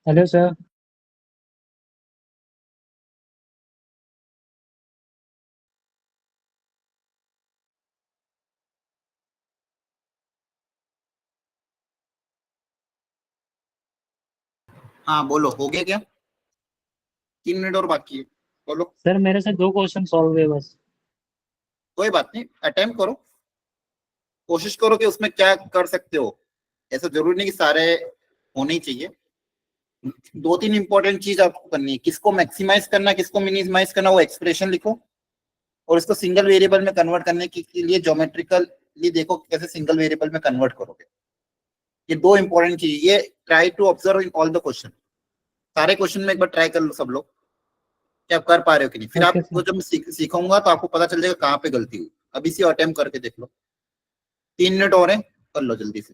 Hello sir. हाँ बोलो, हो गया क्या? 3 मिनट और बाकी है, बोलो। सर मेरे से 2 क्वेश्चन सॉल्व हुए बस। कोई बात नहीं, अटेम्प्ट करो, कोशिश करो कि उसमें क्या कर सकते हो। ऐसा जरूरी नहीं कि सारे होने ही चाहिए। 2-3 इंपॉर्टेंट चीज आपको करनी है, किसको मैक्सिमाइज करना, किसको मिनिमाइज करना, वो एक्सप्रेशन लिखो। और इसको सिंगल वेरिएबल में कन्वर्ट करने के लिए ज्योमेट्रिकली देखो कैसे सिंगल वेरिएबल में कन्वर्ट करोगे। ये 2 इंपॉर्टेंट चीज, ये try to observe in all the question. सारे क्वेश्चन में एक बार ट्राई कर लो सब लोग, कि आप कर पा रहे हो कि नहीं। फिर ओके आपको सर। जब मैं सिखाऊंगा तो आपको पता चल जाएगा कहाँ पे गलती हुई। अभी से अटेम्प्ट करके देख लो। 3 मिनट और है, कर लो जल्दी से।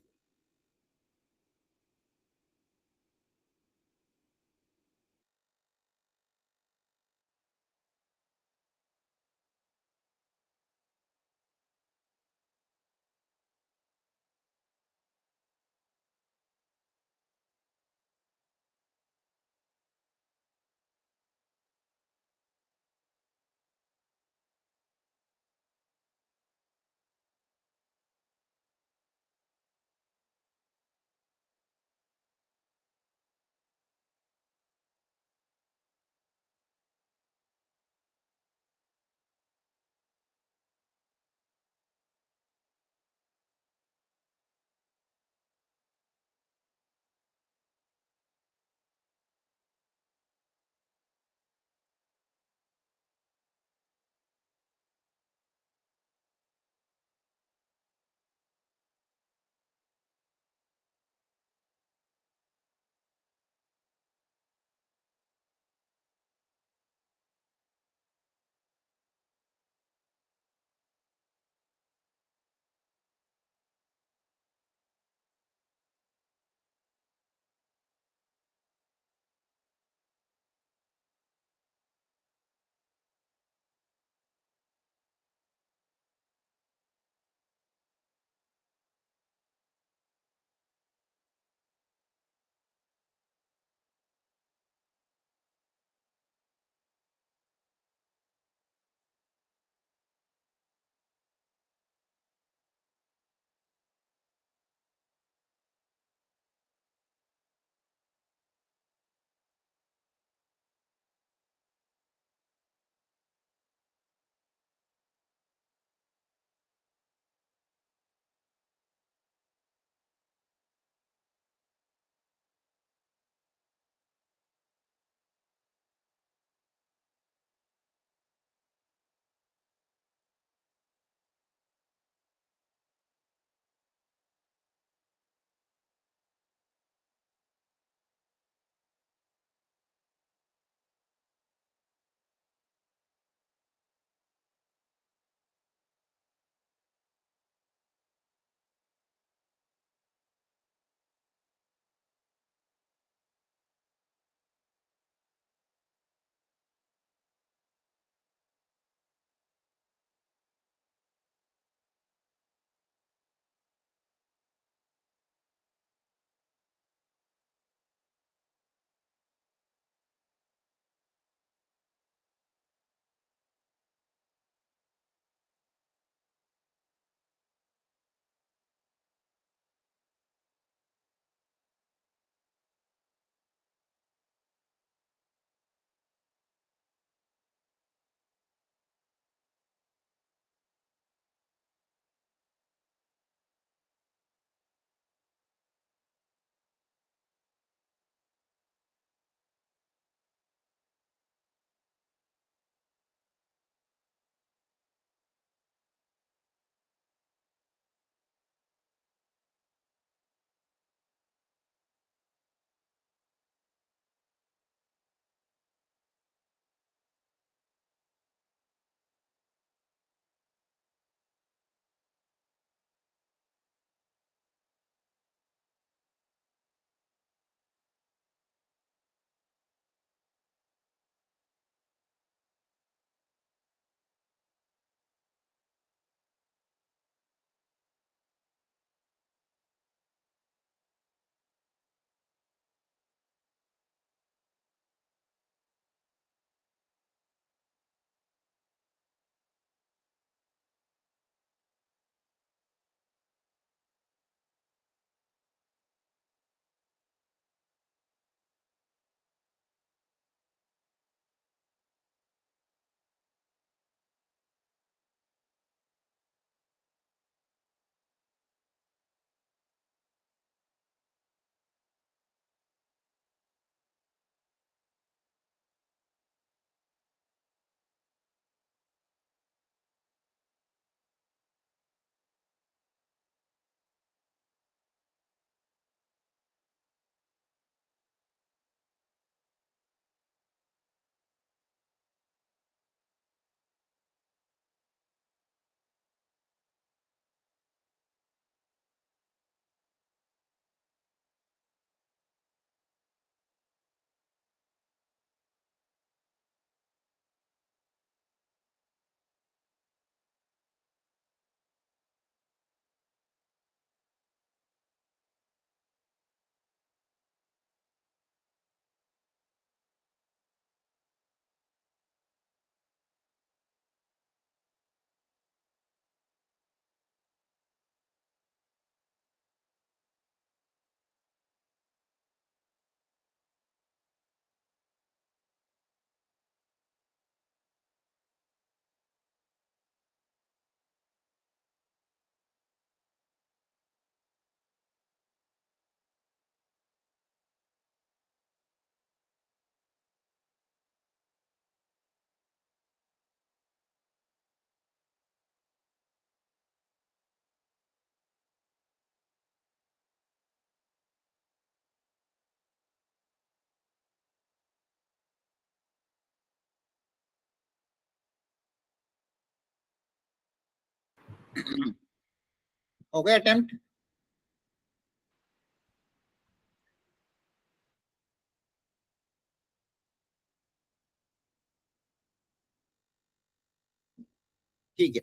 हो गया अटेम्प्ट? ठीक है,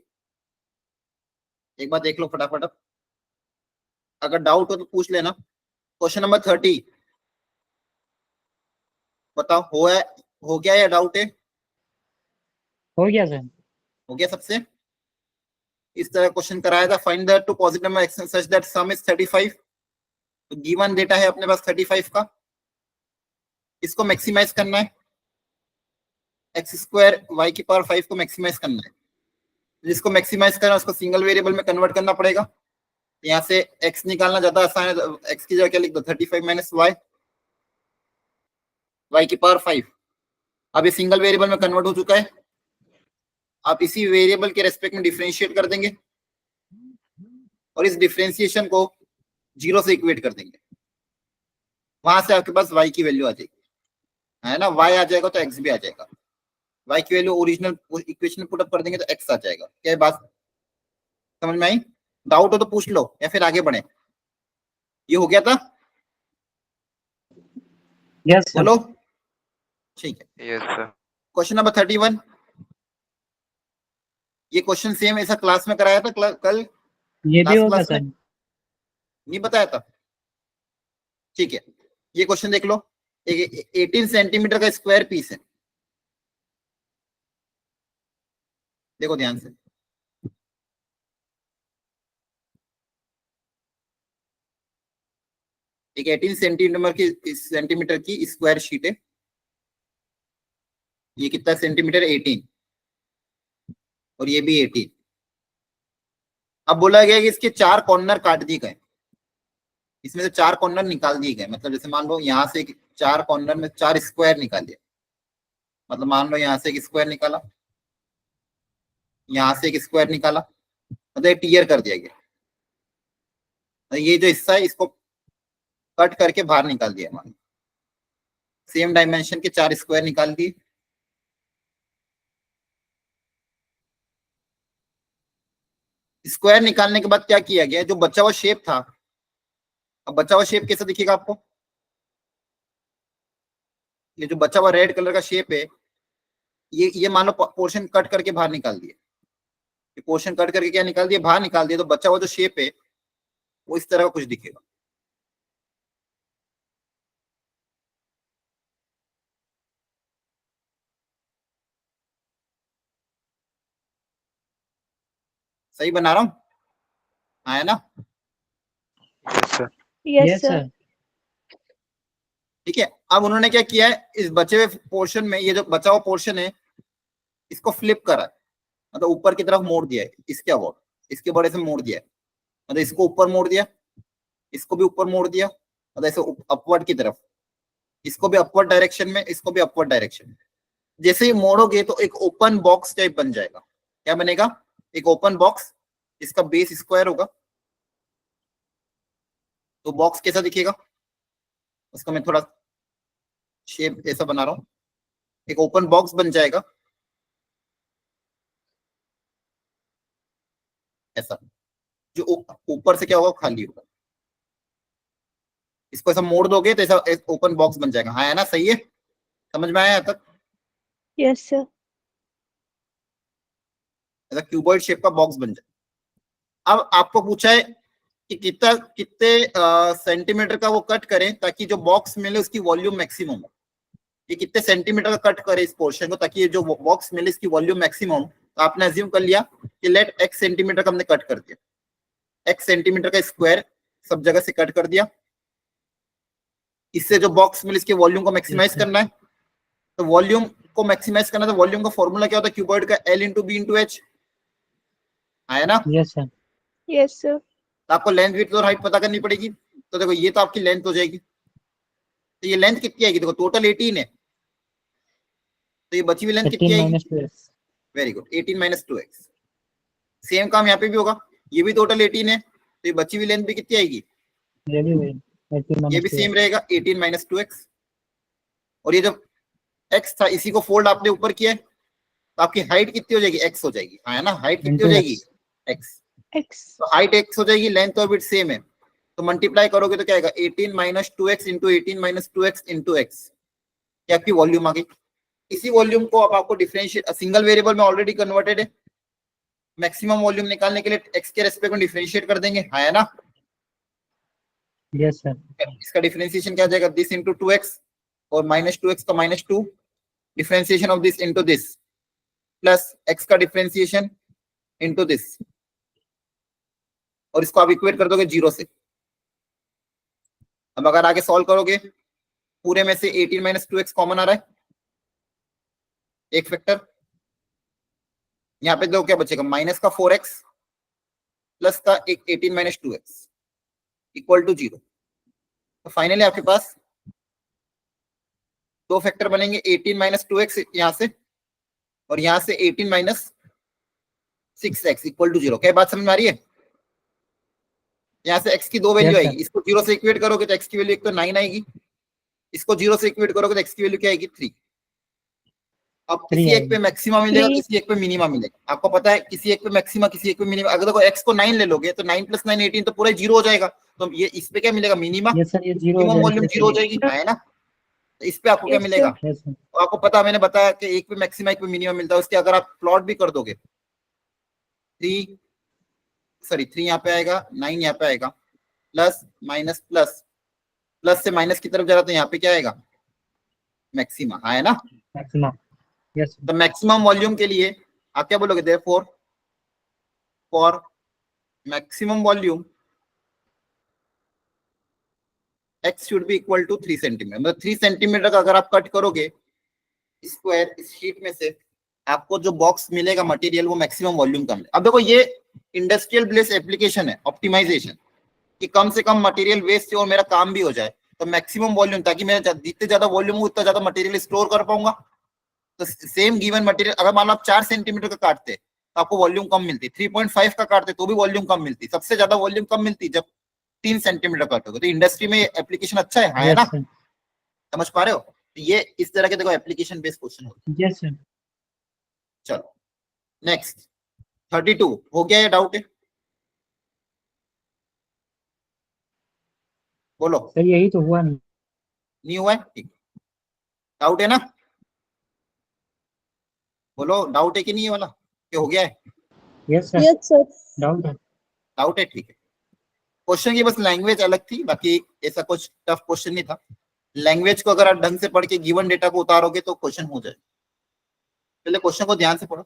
एक बार देख लो फटाफट। अब अगर डाउट हो तो पूछ लेना। क्वेश्चन नंबर 30 बताओ, हो गया या डाउट है? हो गया सर। हो गया सबसे? इस तरह क्वेश्चन कराया था, find the two positive number x such that some is 35। तो गिवन डेटा है अपने पास 35 का, इसको मैक्सिमाइज करना है, एक्स स्क्वायर वाई की पावर 5 को मैक्सिमाइज करना है। जिसको मैक्सिमाइज करना है उसको सिंगल वेरिएबल में कन्वर्ट करना पड़ेगा। यहाँ से x निकालना ज्यादा आसान है, तो x की जगह क्या लिख दो, 35 माइनस वाई की पावर 5। अब ये सिंगल वेरिएबल में कन्वर्ट हो चुका है। आप इसी वेरिएबल के रेस्पेक्ट में डिफरेंशिएट कर देंगे और इस डिफरेंशिएशन को 0 से इक्वेट कर देंगे। वहां से आपके पास y की वैल्यू आ जाएगी, है ना। y आ जाएगा तो x भी आ जाएगा। y की value original equation put up कर देंगे तो x आ जाएगा। क्या बात समझ में आई? डाउट हो तो पूछ लो या फिर आगे बढ़े। ये हो गया था? Yes sir. बोलो। ठीक है, यस सर। Question number 31। ये क्वेश्चन सेम ऐसा क्लास में कराया था कल, ये भी लास्ट होगा क्लास में सर। नहीं बताया था? ठीक है, ये क्वेश्चन देख लो। एक 18 सेंटीमीटर का स्क्वायर पीस है, देखो ध्यान से। एक 18 सेंटीमीटर की स्क्वायर शीट है। ये कितना सेंटीमीटर? 18, और ये भी 18। अब बोला गया कि इसके 4 कॉर्नर काट दिए गए, इसमें से 4 कॉर्नर निकाल दिए गए। मतलब जैसे मान लो यहाँ से 4 कॉर्नर में 4 स्क्वायर निकाल दिया। मतलब मान लो यहाँ से एक स्क्वायर निकाला, यहाँ से एक स्क्वायर निकाला, मतलब टीयर कर दिया गया। तो ये जो हिस्सा है इसको कट करके बाहर निकाल दिया। मान सेम डायमेंशन के 4 स्क्वायर निकाल दिए। स्क्वायर निकालने के बाद क्या किया गया? जो बचा हुआ शेप था, अब बचा हुआ शेप कैसा दिखेगा आपको? ये जो बचा हुआ रेड कलर का शेप है, ये मान लो पोर्शन कट करके बाहर निकाल दिए। ये पोर्शन कट करके क्या निकाल दिया? बाहर निकाल दिया। तो बचा हुआ जो शेप है वो इस तरह का कुछ दिखेगा। सही बना रहा हूं? आया ना? Yes sir. Yes, yes sir. Sir. ठीक है, अब उन्होंने क्या किया है, इस बचे हुए पोर्शन में ये जो बचा हुआ पोर्शन है इसको फ्लिप करा है। मतलब ऊपर की तरफ मोड़ दिया है, इसके अबाउट, इसके बड़े से मोड़ दिया है। मतलब इसको ऊपर मोड़ दिया, इसको भी ऊपर मोड़ दिया, मतलब ऐसे अपवर्ड की तरफ, इसको भी अपवर्ड डायरेक्शन में, इसको भी अपवर्ड डायरेक्शन में। जैसे ही मोड़ोगे तो एक ओपन बॉक्स टाइप बन जाएगा। क्या बनेगा? एक ओपन बॉक्स, इसका बेस स्क्वायर होगा। तो बॉक्स कैसा दिखेगा? उसका मैं थोड़ा शेप ऐसा बना रहा हूं, एक ओपन बॉक्स बन जाएगा ऐसा, जो ऊपर से क्या होगा, खाली होगा। इसको ऐसा मोड़ दोगे तो ऐसा ओपन बॉक्स बन जाएगा। हाँ है ना? सही है? समझ में आया यहाँ तक? Yes, sir. ऐसा क्यूबॉइड शेप का बॉक्स बन जाए। अब आपको पूछा है कि कितने सेंटीमीटर का वो कट करें ताकि जो बॉक्स मिले उसकी वॉल्यूम मैक्सिमम हो। ये कितने सेंटीमीटर का कट करे इस पोर्शन को ताकि ये जो बॉक्स मिले इसकी वॉल्यूम मैक्सिमम। तो आपने अज्यूम कर लिया कि लेट x सेंटीमीटर का हमने कट कर दिया, x सेंटीमीटर का स्क्वायर सब जगह से कट कर दिया। इससे जो बॉक्स मिले इसके वॉल्यूम को मैक्सिमाइज करना है। तो वॉल्यूम को मैक्सिमाइज करना, तो वॉल्यूम का फॉर्मूला क्या होता है क्यूबॉइड का? L into B into H, है ना? Yes sir. Yes, sir. तो आपको लेंथ विड्थ और हाइट पता करनी पड़ेगी। तो देखो ये तो आपकी लेंथ हो जाएगी। तो ये लेंथ कितनी आएगी? देखो टोटल 18 है, तो ये बची हुई लेंथ कितनी 18 आएगी? Minus 2x। Very good, 18 minus 2x। Same काम यहाँ पे भी होगा। ये भी टोटल 18 है, तो ये बची हुई लेंथ भी कितनी आएगी? ये भी वही 18 ये माइनस भी 2x। सेम रहेगा, 18 माइनस 2x। और ये जो x था इसी को फोल्ड आपने ऊपर किया है, तो आपकी हाइट कितनी हो जाएगी? x हो जाएगी। हाँ है ना? हाइट कितनी हो Into जाएगी? x। x। X. तो हाइट x हो जाएगी, लेंथ और विड्थ सेम है, तो मल्टीप्लाई करोगे तो क्या आएगा 18 minus 2x into 18 minus 2x into x, ये आपकी वॉल्यूम आ गई। इसी वॉल्यूम को अब आपको डिफरेंशिएट, सिंगल वेरिएबल में ऑलरेडी कन्वर्टेड है, मैक्सिमम वॉल्यूम निकालने के लिए x के रेस्पेक्ट में डिफरेंशिएट कर देंगे, है ना। Yes sir. इसका डिफरेंशिएशन क्या आ जाएगा, दिस इंटू 2x और माइनस 2x का minus 2, differentiation of this into this, plus x का डिफरेंशिएशन इंटू दिस, और इसको आप इक्वेट कर दोगे 0 से। अब अगर आगे सॉल्व करोगे, पूरे में से 18 माइनस 2x कॉमन आ रहा है, एक फैक्टर, यहाँ पे दो क्या बचेगा, माइनस का 4x प्लस का एक 18 माइनस 2x इक्वल टू 0। तो फाइनली आपके पास दो फैक्टर बनेंगे, 18 माइनस 2x यहां से, और यहां से 18 माइनस 6x इक्वल टू 0। क्या बात समझ में आ रही है। यहाँ से x की दो वैल्यू Yes, sir. आएगी, इसको 0 से इक्वेट करोगे तो x की वैल्यू एक तो 9 आएगी, इसको 0 से इक्वेट करोगे तो x की वैल्यू क्या आएगी 3। अब किसी एक पे मैक्सिमा मिलेगा, 3. किसी एक पे मिनिमा मिलेगा। आपको पता है किसी एक पे मैक्सिमा, किसी एक पे मिनिमा। अगर देखो x को 9 ले लोगे तो 9 प्लस 9 18, तो पूरा 0 हो जाएगा। तो ये इस पे क्या मिलेगा, मिनिमा, यस सर, ये 0 मिनिमम वॉल्यूम 0 हो जाएगी, है ना। तो इस पे आपको क्या Yes, मिलेगा, यस सर। तो आपको पता, मैंने बताया कि एक पे मैक्सिमा एक पे मिनिमम मिलता है। उसके अगर आप प्लॉट भी कर दोगे, 3 यहाँ पे आएगा, 9 यहाँ पे आएगा, प्लस माइनस प्लस, प्लस से माइनस की तरफ जा रहा, तो यहाँ पे क्या आएगा, मैक्सिमा, है ना। मैक्सिमम। यस तो मैक्सिमम वॉल्यूम के लिए आप क्या बोलोगे, therefore for maximum volume x should be equal to 3 centimetre. मतलब 3 सेंटीमीटर का अगर आप कट करोगे स्क्वायर इस शीट में से, आपको जो बॉक्स मिलेगा मटेरियल, वो मैक्सिमम वॉल्यूम का मिलेगा। अब देखो ये इंडस्ट्रियल बेस एप्लीकेशन है, ऑप्टिमाइजेशन, कि कम से कम मटेरियल वेस्ट हो और मेरा काम भी हो जाए। तो मैक्सिमम वॉल्यूम, ताकि मेरा जितने ज्यादा वॉल्यूम हो उतना ज्यादा मटेरियल स्टोर कर पाऊंगा। तो सेम गिवन मटेरियल, अगर मान लो आप 4 सेंटीमीटर का काटते तो आपको वॉल्यूम कम मिलती, 3.5 का काटते तो भी वॉल्यूम कम मिलती। सबसे ज्यादा वॉल्यूम कम मिलती जब 3 सेंटीमीटर काटोगे। तो इंडस्ट्री में एप्लीकेशन अच्छा है ना, सर। समझ पा रहे हो। तो ये इस तरह के देखो एप्लीकेशन बेस्ड क्वेश्चन होते हैं। Yes sir. चलो नेक्स्ट 32 हो गया, या डाउट है, बोलो। सर यही तो हुआ नहीं। नहीं हुआ है, ठीक, डाउट है ना, बोलो डाउट है कि नहीं, ये वाला कि हो गया है। Yes sir. Yes, sir. Doubt है। डाउट है, ठीक है। क्वेश्चन की बस लैंग्वेज अलग थी, बाकी ऐसा कुछ टफ क्वेश्चन नहीं था। लैंग्वेज को अगर आप ढंग से पढ़ के गिवन डेटा को उतारोगे तो क्वेश्चन हो जाए। पहले क्वेश्चन को ध्यान से पढ़ो।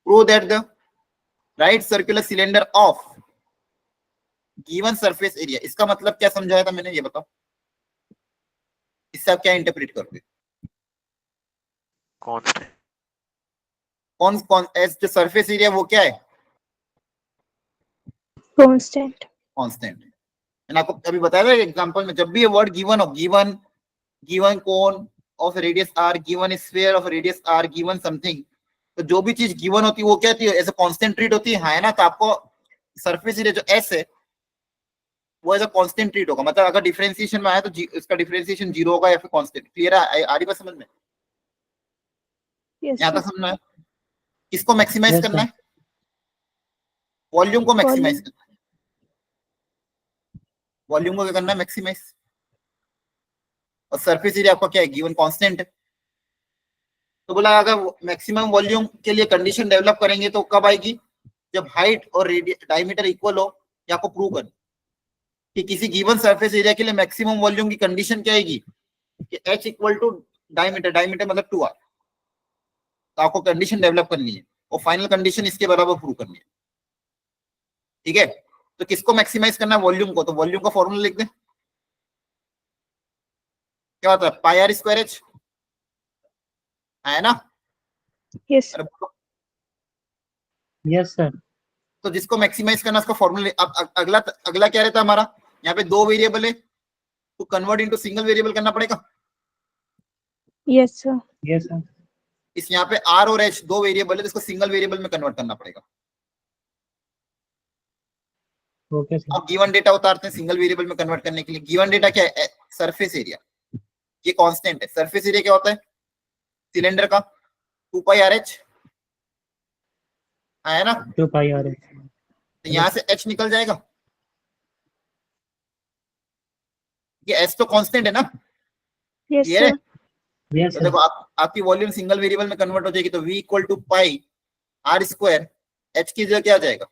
Prove that the right circular cylinder of given surface area, इसका मतलब क्या समझाया था मैंने, ये बताओ। इससे आप क्या इंटरप्रेट करोगे, कांस्टेंट, कौन कौन एज जो सरफेस एरिया वो क्या है, Constant. कांस्टेंट। मैंने आपको अभी बताया था एग्जांपल में, जब भी ये वर्ड गिवन हो, given, given cone of radius R, given sphere of radius R, given something, तो जो भी चीज गिवन होती है वो क्या होती है, एज अ कांस्टेंट ट्रीट होती है ना। तो आपको सरफेस एरिया जो एस है वो एज अ कांस्टेंट ट्रीट होगा। मतलब अगर डिफरेंशिएशन में आया तो इसका डिफरेंशिएशन 0 होगा या फिर कांस्टेंट। क्लियर है, आ रही बात समझ में, Yes, यहाँ sir. तक समझना है। किसको मैक्सिमाइज Yes, करना sir. है, वॉल्यूम को मैक्सिमाइज Volume. करना है। वॉल्यूम को क्या करना है, मैक्सिमाइज। और सरफेस एरिया आपका क्या है, गिवन कांस्टेंट है। तो बोला अगर मैक्सिमम वॉल्यूम के लिए कंडीशन डेवलप करेंगे तो कब आएगी, जब हाइट और डायमीटर इक्वल हो। ये आपको प्रूव करना कि किसी गिवन सरफेस एरिया के लिए मैक्सिमम वॉल्यूम की कंडीशन क्या आएगी, कि h equal to diameter, diameter मतलब 2r। तो आपको कंडीशन डेवलप करनी है और फाइनल कंडीशन इसके बराबर प्रूव करनी है। ठीक है, तो किसको मैक्सिमाइज करना है, वॉल्यूम को। तो वॉल्यूम का फॉर्मूला लिख दें, क्या होता है, पाई आर स्क्वायर एच, है ना। Yes, sir. अरे बोलो। Yes sir. तो जिसको मैक्सिमाइज करना उसका फॉर्मूला। अब अगला अगला क्या रहता है हमारा, यहाँ पे 2 वेरिएबल है तो कन्वर्ट इनटू सिंगल वेरिएबल करना पड़ेगा। Yes, sir. Yes sir. इस यहाँ पे आर और एच 2 वेरिएबल है तो इसको सिंगल वेरिएबल में कन्वर्ट करना पड़ेगा। Okay sir. अब गिवन डेटा उतारते हैं सिंगल वेरिएबल में कन्वर्ट करने के लिए। गिवन डेटा क्या है, सरफेस एरिया, ये कांस्टेंट है। सरफेस एरिया क्या होता है, सिलेंडर का 2 पाई आर एच आया ना, 2 pi r h। तो यहाँ से h निकल जाएगा, ये h तो कांस्टेंट है ना, Yes, क्लियर है। sir. Yes तो sir। देखो आपकी वॉल्यूम सिंगल वेरिएबल में कन्वर्ट हो जाएगी, तो v equal to pi R square, h की जगह क्या आ जाएगा,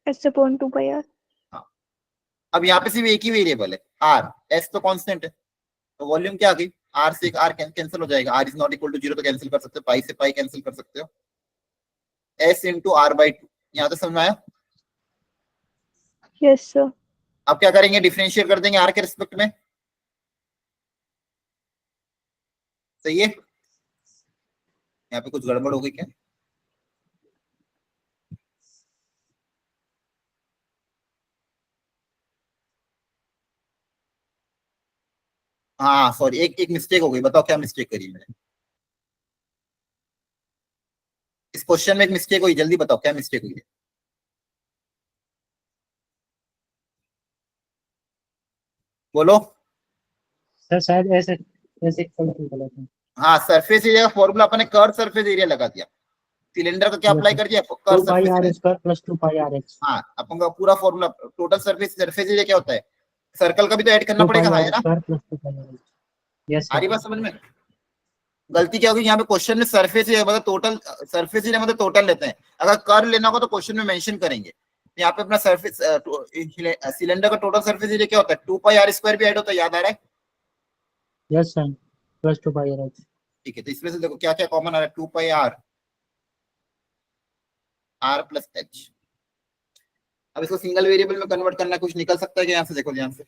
S upon 2 pi r. अब यहाँ पे सिर्फ एक ही वेरिएबल है r, s तो कांस्टेंट है, तो वॉल्यूम क्या आ गई, r से एक r कैंसिल हो जाएगा, r is not equal to 0 तो कैंसिल कर सकते हो, पाई से पाई कैंसिल कर सकते हो, s इंटू r बाई 2। यहाँ तक समझ में आया। Yes, sir. अब क्या करेंगे, डिफरेंशिएट कर देंगे r के रिस्पेक्ट में, सही है। यहाँ पे कुछ गड़बड़ हो गई क्या, हाँ सॉरी, एक मिस्टेक हो गई, बताओ क्या मिस्टेक करी मैंने, इस क्वेश्चन में एक मिस्टेक हुई, जल्दी बताओ क्या मिस्टेक हुई है, बोलो। सर शायद s इक्वल टू गलत है। हाँ, सरफेस एरिया का फॉर्मूला अपने कर्व सरफेस एरिया लगा दिया, सिलेंडर का क्या अप्लाई कर दिया, 2 curve pi r surface. square plus 2 pi r h। हाँ, अपन का पूरा formula, total surface surface area क्या होता है, सर्कल का भी तो ऐड करना 2 pi पड़ेगा, हाँ r है ना, square plus 2 pi r h। Yes आ रही sir। बात समझ में। गलती क्या होगी यहाँ पे, क्वेश्चन में सरफेस एरिया मतलब टोटल, सरफेस एरिया मतलब टोटल लेते हैं, अगर कर्व लेना होगा तो क्वेश्चन में मेंशन करेंगे। यहाँ पे अपना सरफेस सिलेंडर का टोटल सरफेस एरिया क्या होता है, 2 पाई आर स्क्वायर भी ऐड होता है, याद आ रहा है। Yes sir। plus 2 pi r h। ठीक है, तो इसमें से देखो क्या क्या कॉमन आ रहा है, 2 पाई आर, आर प्लस एच। अब इसको सिंगल वेरिएबल में कन्वर्ट करना, कुछ निकल सकता है कि यहाँ से, देखो यहाँ से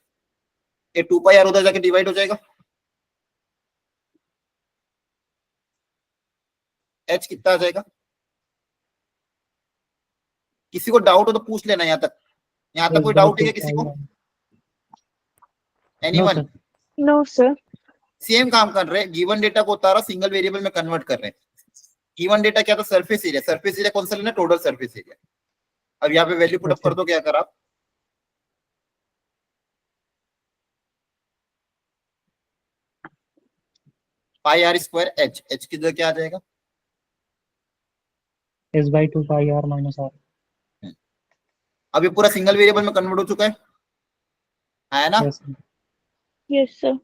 ये 2 पाई आर उधर जाके डिवाइड हो जाएगा, एच कितना आ जाएगा, किसी को डाउट हो तो पूछ लेना, यहाँ तक कोई डाउट है क्या किसी को, No anyone. sir। No, sir. Same काम कर रहे हैं, गिवन डेटा को उतारा सिंगल वेरिएबल में कन्वर्ट कर रहे हैं, गिवन डेटा क्या था, सरफेस एरिया, सरफेस एरिया कौन सा लेना, टोटल सरफेस एरिया। अब यहाँ पे वैल्यू पुटअप कर दो, क्या कर आप, पाई आर स्क्वायर एच, एच की जगह क्या आ जाएगा, s by 2 pi r minus r। अब ये पूरा सिंगल वेरिएबल में कन्वर्ट हो चुका है ना। Yes sir। Yes, sir.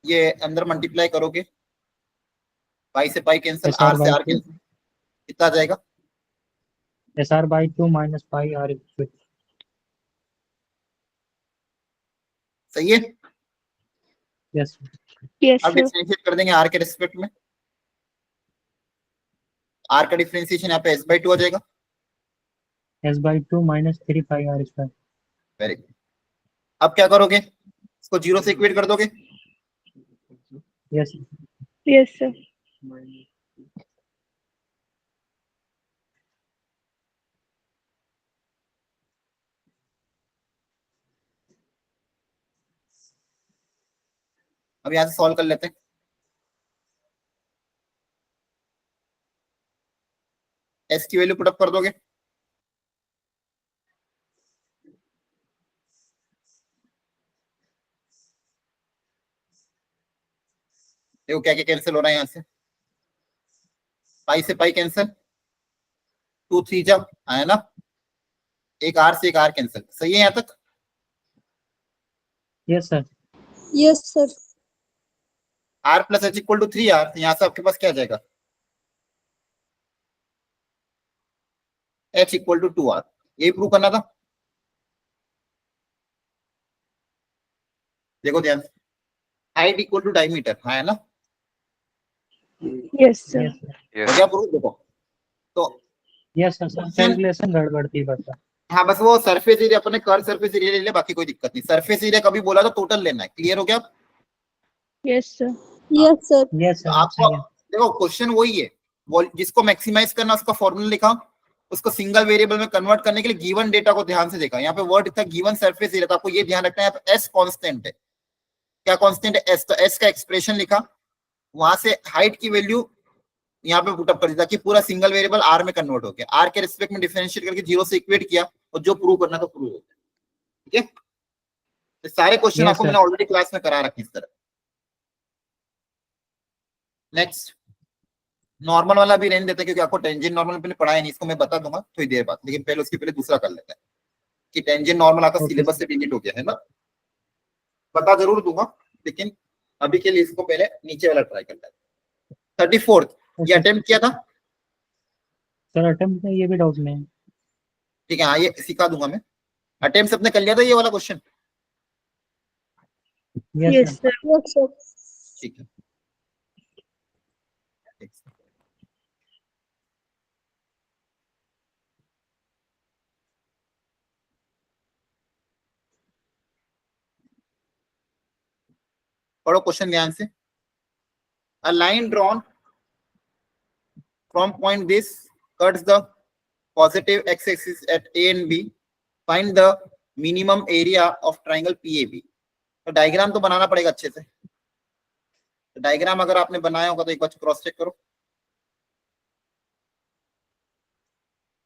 ये अंदर मल्टीप्लाई करोगे, पाई से पाई कैंसिल, SR आर से by आर 2 कैंसिल, कितना आ जाएगा, SR by 2 minus pi r equal। सही है। Yes sir। Yes, अब sir. डिफरेंशिएट कर देंगे आर के रिस्पेक्ट में, आर का डिफरेंशिएशन यहाँ पे एस बाई 2 आ जाएगा, s by 2 minus 3 pi r square। Very good. अब क्या करोगे, इसको जीरो से इक्वेट कर दोगे, Yes sir। Yes, sir. अब यहाँ से सॉल्व कर लेते हैं, एस की वैल्यू पुटअप कर दोगे, देखो क्या क्या कैंसिल हो रहा है, यहाँ से पाई से पाई कैंसिल, 2 3 जब आया ना, एक आर से एक आर कैंसिल, सही है यहाँ तक। Yes sir। Yes, sir. R plus H equal to 3 R, तो यहाँ से आपके पास क्या आ जाएगा, एच इक्वल टू 2 आर, ये प्रूव करना था। देखो ध्यान से, हाइट इक्वल टू डायमीटर, हाँ है ना, Yes, sir. Yes sir। हो Yes. गया प्रूफ। देखो तो Yes sir। सर कैलकुलेशन गड़बड़ थी बस। हाँ, बस वो सरफेस एरिया अपने कर्व सरफेस एरिया ले ले, बाकी कोई दिक्कत नहीं, सरफेस एरिया कभी बोला तो टोटल लेना है, क्लियर हो गया। Yes, sir. Yes, sir. Yes तो sir। आपको सही है। देखो क्वेश्चन वही है, जिसको मैक्सिमाइज करना उसका फॉर्मूला लिखा, उसको सिंगल वेरिएबल में कन्वर्ट करने के लिए गिवन डेटा को ध्यान से देखा, यहाँ पे वर्ड था गिवन सरफेस एरिया, तो आपको ये ध्यान रखना है, यहाँ पे एस कांस्टेंट है, क्या कांस्टेंट है, एस, तो एस का एक्सप्रेशन लिखा, वहां से हाइट की वैल्यू यहाँ पे पुटअप कर दी, ताकि पूरा सिंगल वेरिएबल आर में कन्वर्ट हो गया, आर के रिस्पेक्ट में डिफरेंशिएट करके जीरो से इक्वेट किया, और जो प्रूव करना था प्रूव हो गया, ठीक है। तो सारे क्वेश्चन Yes, आपको sir। मैंने ऑलरेडी क्लास में करा रखे इस तरह। नेक्स्ट नॉर्मल वाला भी रहने देते हैं, क्योंकि आपको टेंजेंट नॉर्मल पहले पढ़ाया नहीं, इसको मैं बता दूंगा थोड़ी देर बाद, लेकिन पहले उसके पहले दूसरा कर लेते हैं कि टेंजेंट नॉर्मल आपका Okay, सिलेबस से डिलीट हो गया है ना, बता जरूर दूंगा, लेकिन अभी के लिए इसको पहले नीचे वाला ट्राई कर लेते हैं। 34 ये Okay. अटेम्प्ट किया था, सर अटेम्प्ट में ये भी डाउट नहीं है। ठीक है, हाँ ये सिखा दूंगा मैं। अटेम्प्ट अपने कर लिया था ये वाला question, yes Yes, sir. sir. Yes, sir. ठीक है। पढ़ो क्वेश्चन ध्यान से। A line drawn from point this cuts the positive X axis at A and B, find the minimum area of triangle PAB. तो डायग्राम तो बनाना पड़ेगा अच्छे से, तो डायग्राम अगर आपने बनाया होगा तो एक बार क्रॉस चेक करो।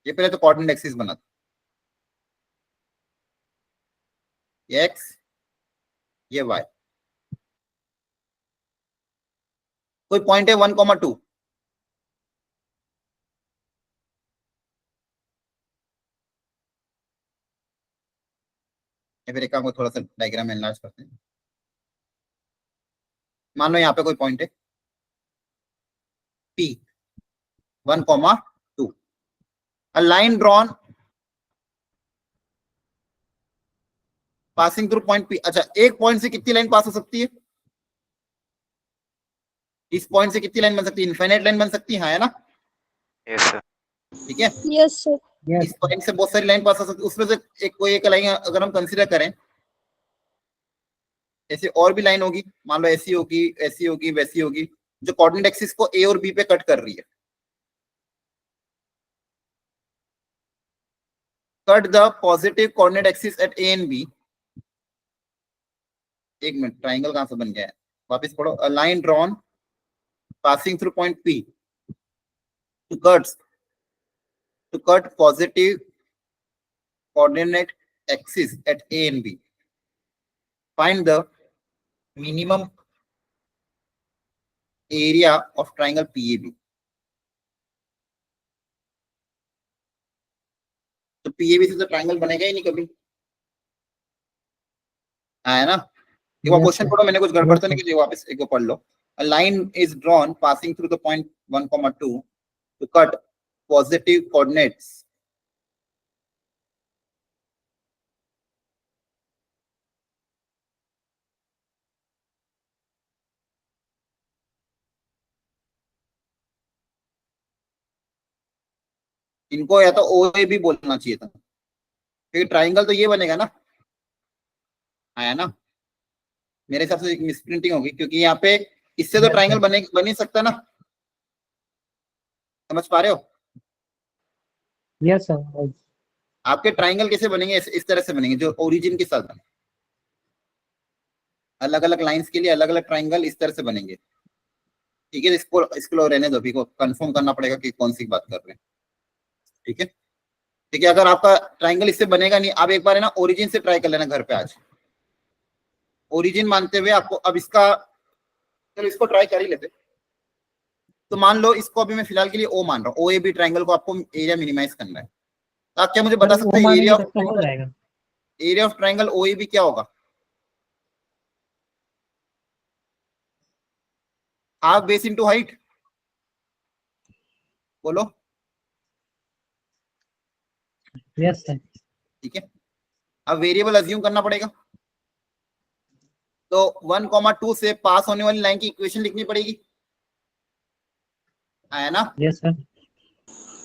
ये पहले तो कोऑर्डिनेट एक्सिस बना था, ये एक्स ये वाई, कोई पॉइंट है 1,2, या फिर एक काम को थोड़ा सा डायग्राम एनलार्ज करते हैं। मान लो यहाँ पे कोई पॉइंट है P 1,2, a line drawn passing through point P। अच्छा, एक पॉइंट से कितनी लाइन पास हो सकती है? इस पॉइंट से कितनी लाइन बन सकती है? इनफाइनाइट लाइन बन सकती है, हाँ है ना? Yes, sir. ठीक है, Yes, sir. यस इस पॉइंट से बहुत सारी लाइन पास हो सकती है, उसमें से एक कोई एक लाइन अगर हम कंसीडर करें, ऐसे और भी लाइन होगी, मान लो ऐसी होगी, ऐसी होगी, वैसी होगी, जो कोऑर्डिनेट एक्सिस को ए और बी पे कट कर रही है। Cut the positive coordinate axis at A and B. एक मिनट, ट्राइंगल कहां से बन गया है, वापस पढ़ो। A line drawn passing through point P to cut positive coordinate axis at A and B. Find the minimum area of triangle PAB. तो PAB से तो ट्राइंगल बनेगा ही नहीं कभी, है ना? एक बार Yes, क्वेश्चन sir. पढ़ो, मैंने कुछ गड़बड़ Yes, तो नहीं sir. की, वापस एक बार पढ़ लो। A line is drawn passing through the point 1,2 to cut positive coordinates इनको या तो ओ ए भी बोलना चाहिए था, क्योंकि ट्राइंगल तो ये बनेगा ना, है ना? मेरे हिसाब से एक मिसप्रिंटिंग होगी, क्योंकि यहाँ पे इससे तो Yes, ट्राइंगल sir. बन ही सकता ना, समझ पा रहे हो? Yes sir. आपके ट्राइंगल कैसे बनेंगे? इस तरह से बनेंगे, जो ओरिजिन के साथ बने, अलग अलग लाइंस के लिए अलग अलग ट्राइंगल इस तरह से बनेंगे। ठीक है, इसको रहने दो, अभी को कंफर्म करना पड़ेगा कि कौन सी बात कर रहे हैं। ठीक है, ठीक है, अगर आपका ट्राइंगल इससे बनेगा नहीं, आप एक बार है ना ओरिजिन से ट्राई कर लेना घर पे आज, ओरिजिन मानते हुए आपको। अब इसका चलो इसको ट्राई कर ही लेते। तो मान लो इसको अभी मैं फिलहाल के लिए ओ मान रहा हूँ, ओ ए बी ट्राइंगल को आपको एरिया मिनिमाइज करना है, तो आप क्या मुझे बता सर सकते वो हैं मानेंगे एरिया ऑफ तब तो हो जाएगा। Area of triangle O A B क्या होगा? हाफ बेस इंटू हाइट, बोलो। Yes sir. ठीक है, अब वेरिएबल अज्यूम करना पड़ेगा, तो 1,2 से पास होने वाली लाइन की इक्वेशन लिखनी पड़ेगी, है ना? Yes sir.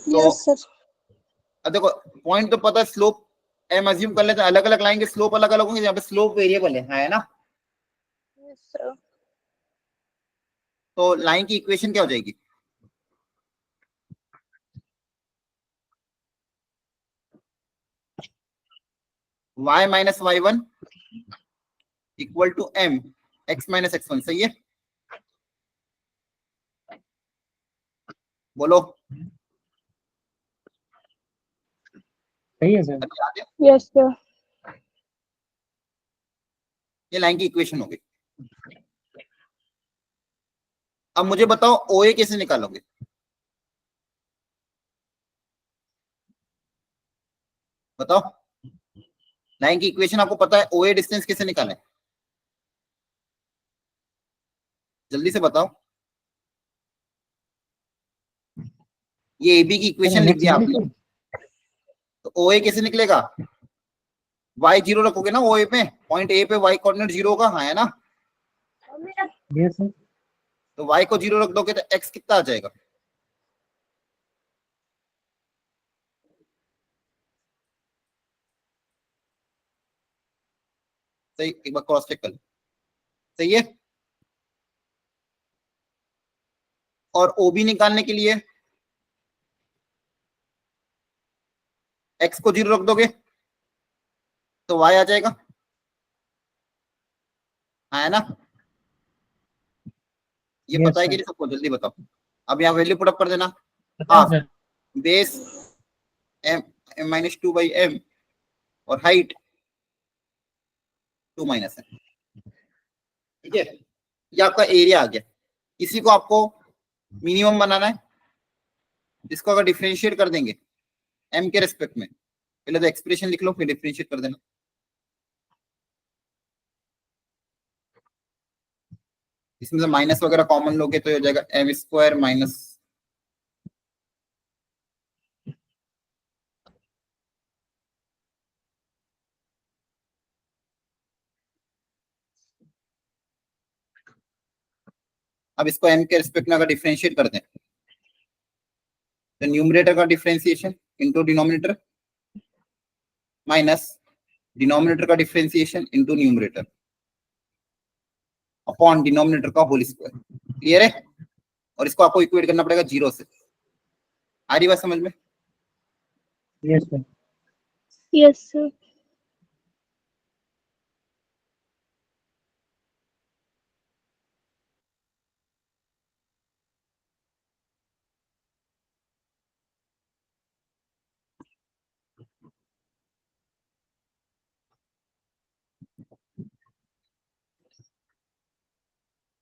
Yes, sir. अब देखो पॉइंट तो पता है, स्लोप एम अज्यूम कर लेते हैं, अलग अलग लाइन के स्लोप अलग अलग होंगे, यहाँ पे स्लोप वेरिएबल है ना? Yes, sir. तो लाइन की इक्वेशन क्या हो जाएगी? y minus y1 equal to m x minus x1, सही है? बोलो। सही है सर। अभी याद है? Yes, sir. ये लाइन की इक्वेशन हो गई। अब मुझे बताओ ओ ए कैसे निकालोगे? लाइन की इक्वेशन आपको पता है, ओए डिस्टेंस कैसे निकालें, जल्दी से बताओ। ये AB की इक्वेशन लिख दिया आपने, तो OA कैसे निकलेगा, y0 रखोगे ना OA पे, पॉइंट A पे y कोऑर्डिनेट 0 होगा, हाँ है ना। Yes sir. तो y को 0 रख दोगे तो x कितना आ जाएगा, सही, एक बार क्रॉस चेक कर लो, सही है। और OB निकालने के लिए x को 0 रख दोगे तो y आ जाएगा, हाँ है ना। ये Yes, पता है कि sir. नहीं सबको, जल्दी बताओ। अब यहाँ वैल्यू पुटअप कर देना, पता है हाफ सर। बेस m-2/m और हाइट 2 - m, ठीक है। ये आपका एरिया आ गया। इसी को आपको मिनिमम बनाना है, इसको अगर डिफरेंशिएट कर देंगे m के रेस्पेक्ट में, पहले तो एक्सप्रेशन लिख लो फिर डिफरेंशिएट कर देना। इसमें से माइनस वगैरह कॉमन लोगे तो हो जाएगा m² माइनस, अब इसको m के रिस्पेक्ट में अगर डिफरेंशिएट कर दें तो न्यूमरेटर का differentiation into denominator minus denominator का differentiation into numerator upon denominator का होल स्क्वायर, क्लियर है। और इसको आपको इक्वेट करना पड़ेगा 0 से, आ रही बात समझ में। Yes sir. Yes, sir.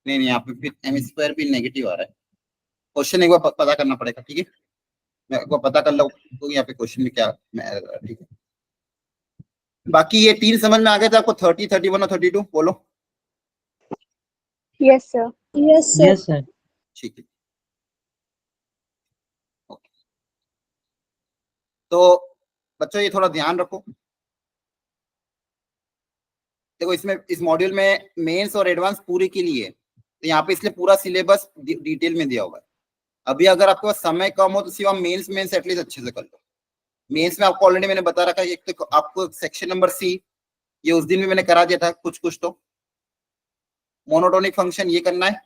नहीं नहीं, यहाँ पे फिर m² भी नेगेटिव आ रहा है, क्वेश्चन एक बार पता करना पड़ेगा, ठीक है। मैं एक बार पता कर लो तो यहाँ पे क्वेश्चन में क्या error है, ठीक है। बाकी ये 3 समझ में आ गए थे आपको, 30, 31 और 32 बोलो, Yes, sir. Yes, sir. Yes sir. ठीक है। ओके, तो बच्चों ये थोड़ा ध्यान रखो, देखो इसमें इस मॉड्यूल में मेंस और एडवांस पूरे के लिए है, तो यहाँ पे इसलिए पूरा सिलेबस डिटेल में दिया हुआ है। अभी अगर आपके पास समय कम हो तो सिर्फ आप मेंस एटलीस्ट अच्छे से कर लो। मेंस में आपको ऑलरेडी मैंने बता रखा है, एक तो आपको सेक्शन नंबर C, ये उस दिन भी मैंने करा दिया था कुछ तो, मोनोटोनिक फंक्शन ये करना है,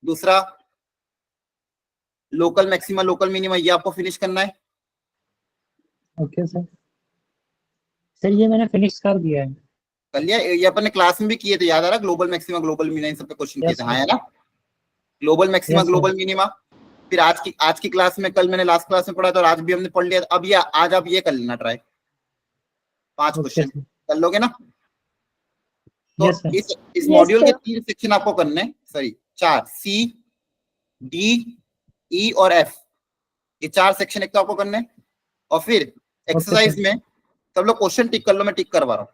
दूसरा लोकल मैक्सिमा लोकल मिनिमा ये आपको फिनिश करना है। Okay sir. सर ये मैंने फिनिश कर दिया है। कर लिया, ये अपन ने क्लास में भी किए थे, याद आ रहा, global maxima global minima in सब पे क्वेश्चन किए यस थे, हाँ सर। है ना। Global maxima yes sir. Global minima, फिर आज की क्लास में, कल मैंने लास्ट क्लास में पढ़ा था और आज भी हमने पढ़ लिया, अब ये आज आप ये कर लेना ट्राई, 5 ओके क्वेश्चन सर। कर लोगे ना। तो यस सर। इस Yes, मॉड्यूल के sir. 3 सेक्शन आपको करने हैं, सॉरी 4, C, D, E और F, ये 4 सेक्शन एक तो आपको करने हैं। और फिर ओके एक्सरसाइज सर। में सब लोग क्वेश्चन टिक कर लो, मैं टिक करवा रहा हूँ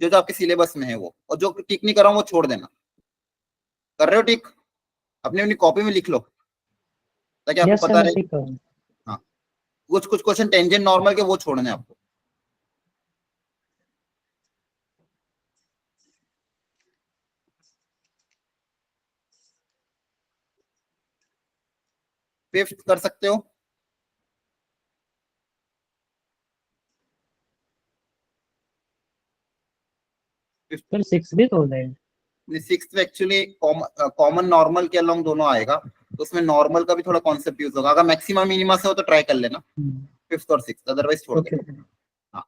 जो जो आपके सिलेबस में है वो, और जो टिक नहीं कर रहा हूँ वो छोड़ देना। कर रहे हो टिक, अपनी अपनी कॉपी में लिख लो ताकि आपको यस सर पता मैं रहे। ठीक करूँ। हाँ, कुछ क्वेश्चन टेंजेंट नॉर्मल के वो छोड़ने हैं आपको। फिफ्थ कर सकते हो, सर 6 भी तो हो जाएगा। सिक्स में एक्चुअली कॉमन नॉर्मल के अलोंग दोनों आएगा, तो उसमें नॉर्मल का भी थोड़ा कॉन्सेप्ट यूज होगा। अगर मैक्सिमम मिनिमा से हो तो ट्राई कर लेना फिफ्थ और सिक्स, अदरवाइज छोड़ ओके देना। सर। हाँ,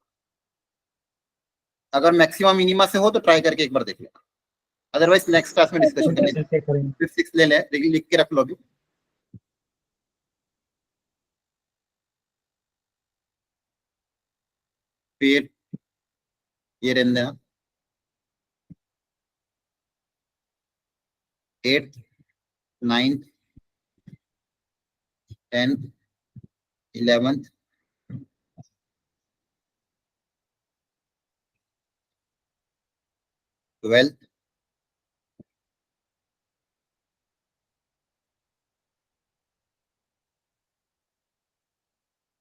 अगर मैक्सिमम मिनिमा से हो तो ट्राई करके एक बार देख लेना, अदरवाइज नेक्स्ट क्लास में डिस्कशन ओके करेंगे। सर चेक करेंगे। फिफ्थ सिक्स ले ले, लिख के रख लो अभी। फिर ये रहने देना, 8th 9th 10th 11th 12th,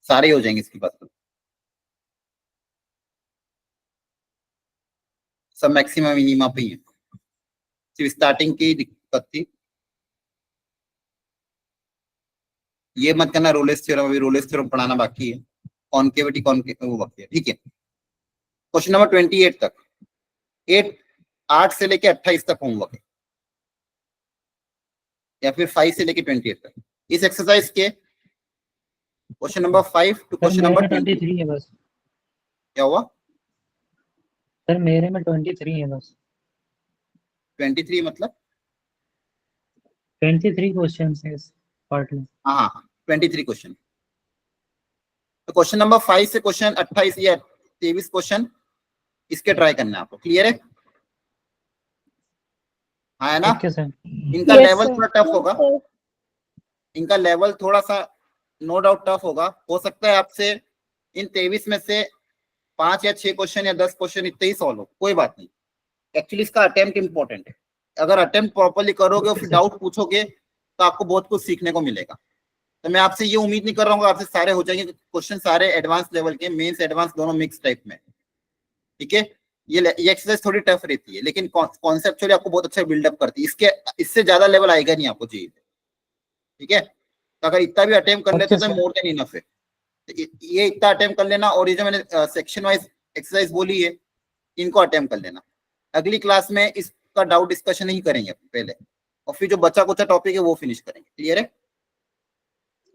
सारे हो जाएंगे इसके बाद, सब मैक्सिमम मिनिमा पे ही है, सिर्फ स्टार्टिंग की दिक्कत थी। ये मत करना रोलेस थ्योरम, अभी रोलेस थ्योरम पढ़ाना बाकी है, कॉन्केविटी वो बाकी है, ठीक है। क्वेश्चन नंबर 28 तक, 8 से लेके 28 तक होमवर्क है, या फिर 5 से लेके 28 तक। इस एक्सरसाइज के question number 5 to sir question मेरे नंबर में 20। 23 है बस। क्या हुआ? सर मेरे में 23 है बस। 23 मतलब? 23 क्वेश्चन है इस पार्ट में। हाँ हाँ 23 क्वेश्चन। तो क्वेश्चन नंबर 5 से क्वेश्चन 28 या 23 क्वेश्चन इसके ट्राई करना है आपको, क्लियर है? हाँ है ना? Okay sir. इनका Yes, लेवल sir. थोड़ा टफ Yes, होगा, sir. इनका लेवल थोड़ा सा नो डाउट टफ होगा। हो सकता है आपसे इन 23 में से 5 या 6 क्वेश्चन या 10 क्वेश्चन इतने ही सॉल्व हो, कोई बात नहीं। एक्चुअली इसका अटेम्प्ट इंपॉर्टेंट है, अगर अटेम्प्ट प्रॉपर्ली करोगे और फिर डाउट पूछोगे तो आपको बहुत कुछ सीखने को मिलेगा। तो मैं आपसे ये उम्मीद नहीं कर रहा हूँ आपसे सारे हो जाएंगे क्वेश्चन, सारे एडवांस लेवल के, मेंस एडवांस दोनों मिक्स टाइप में, ठीक है। ये एक्सरसाइज थोड़ी टफ रहती है, लेकिन कॉन्सेप्चुअली आपको बहुत अच्छा बिल्डअप करती है, इससे ज्यादा लेवल आएगा नहीं आपको जी, ठीक है। तो अगर इतना भी अटेम्प्ट कर लेते Okay, तो sir. मोर देन इनफ है। तो ये इतना अटेम्प्ट कर लेना, और ये जो मैंने सेक्शन वाइज एक्सरसाइज बोली है इनको अटेम्प्ट कर लेना। अगली क्लास में इसका डाउट डिस्कशन ही करेंगे पहले, और फिर जो बचा कुचा टॉपिक है वो फिनिश करेंगे, क्लियर है?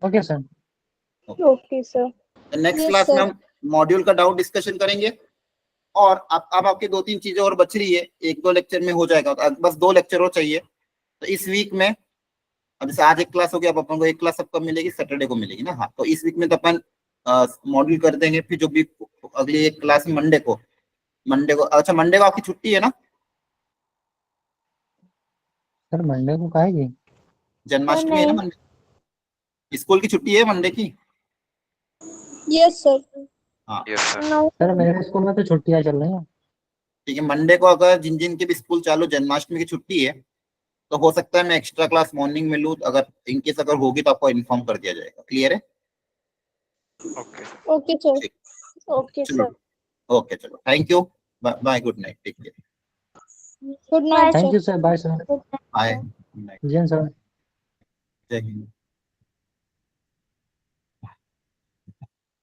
Okay sir. Okay, sir. Next Yes, class में sir. हम मॉड्यूल का डाउट डिस्कशन करेंगे। और अब आपकी 2-3 चीजें और बच रही है, 1-2 लेक्चर में हो जाएगा, तो बस 2 लेक्चर और चाहिए। तो इस वीक में, अब जैसे आज एक क्लास हो गया, अब अपन को एक क्लास सबको मिलेगी, सैटरडे को मिलेगी ना। हाँ, तो इस वीक में तो अपन मॉड्यूल कर देंगे, फिर जो भी अगली एक क्लास मंडे को, अच्छा मंडे को आपकी छुट्टी है ना? सर मंडे को काहेगी? जन्माष्टमी है ना नहीं. मंडे, स्कूल की छुट्टी है मंडे की। Yes, sir. हाँ यस सर। No. सर मेरे स्कूल में तो छुट्टियां चल रही हैं। ठीक है, मंडे को अगर जिन जिन के भी स्कूल चालू, जन्माष्टमी की छुट्टी है, तो हो सकता है मैं एक्स्ट्रा क्लास मॉर्निंग में लूँ, अगर इनकेस अगर होगी तो आपको इन्फॉर्म कर दिया जाएगा, क्लियर है? ओके। Okay, sir. ठीक, Okay, चलो, sir. ओके चलो, thank you, bye, good night, take care, Good night, thank sir. You sir, bye sir. Good night, bye, sir. Good night, जय हिंद सर। जय हिंद।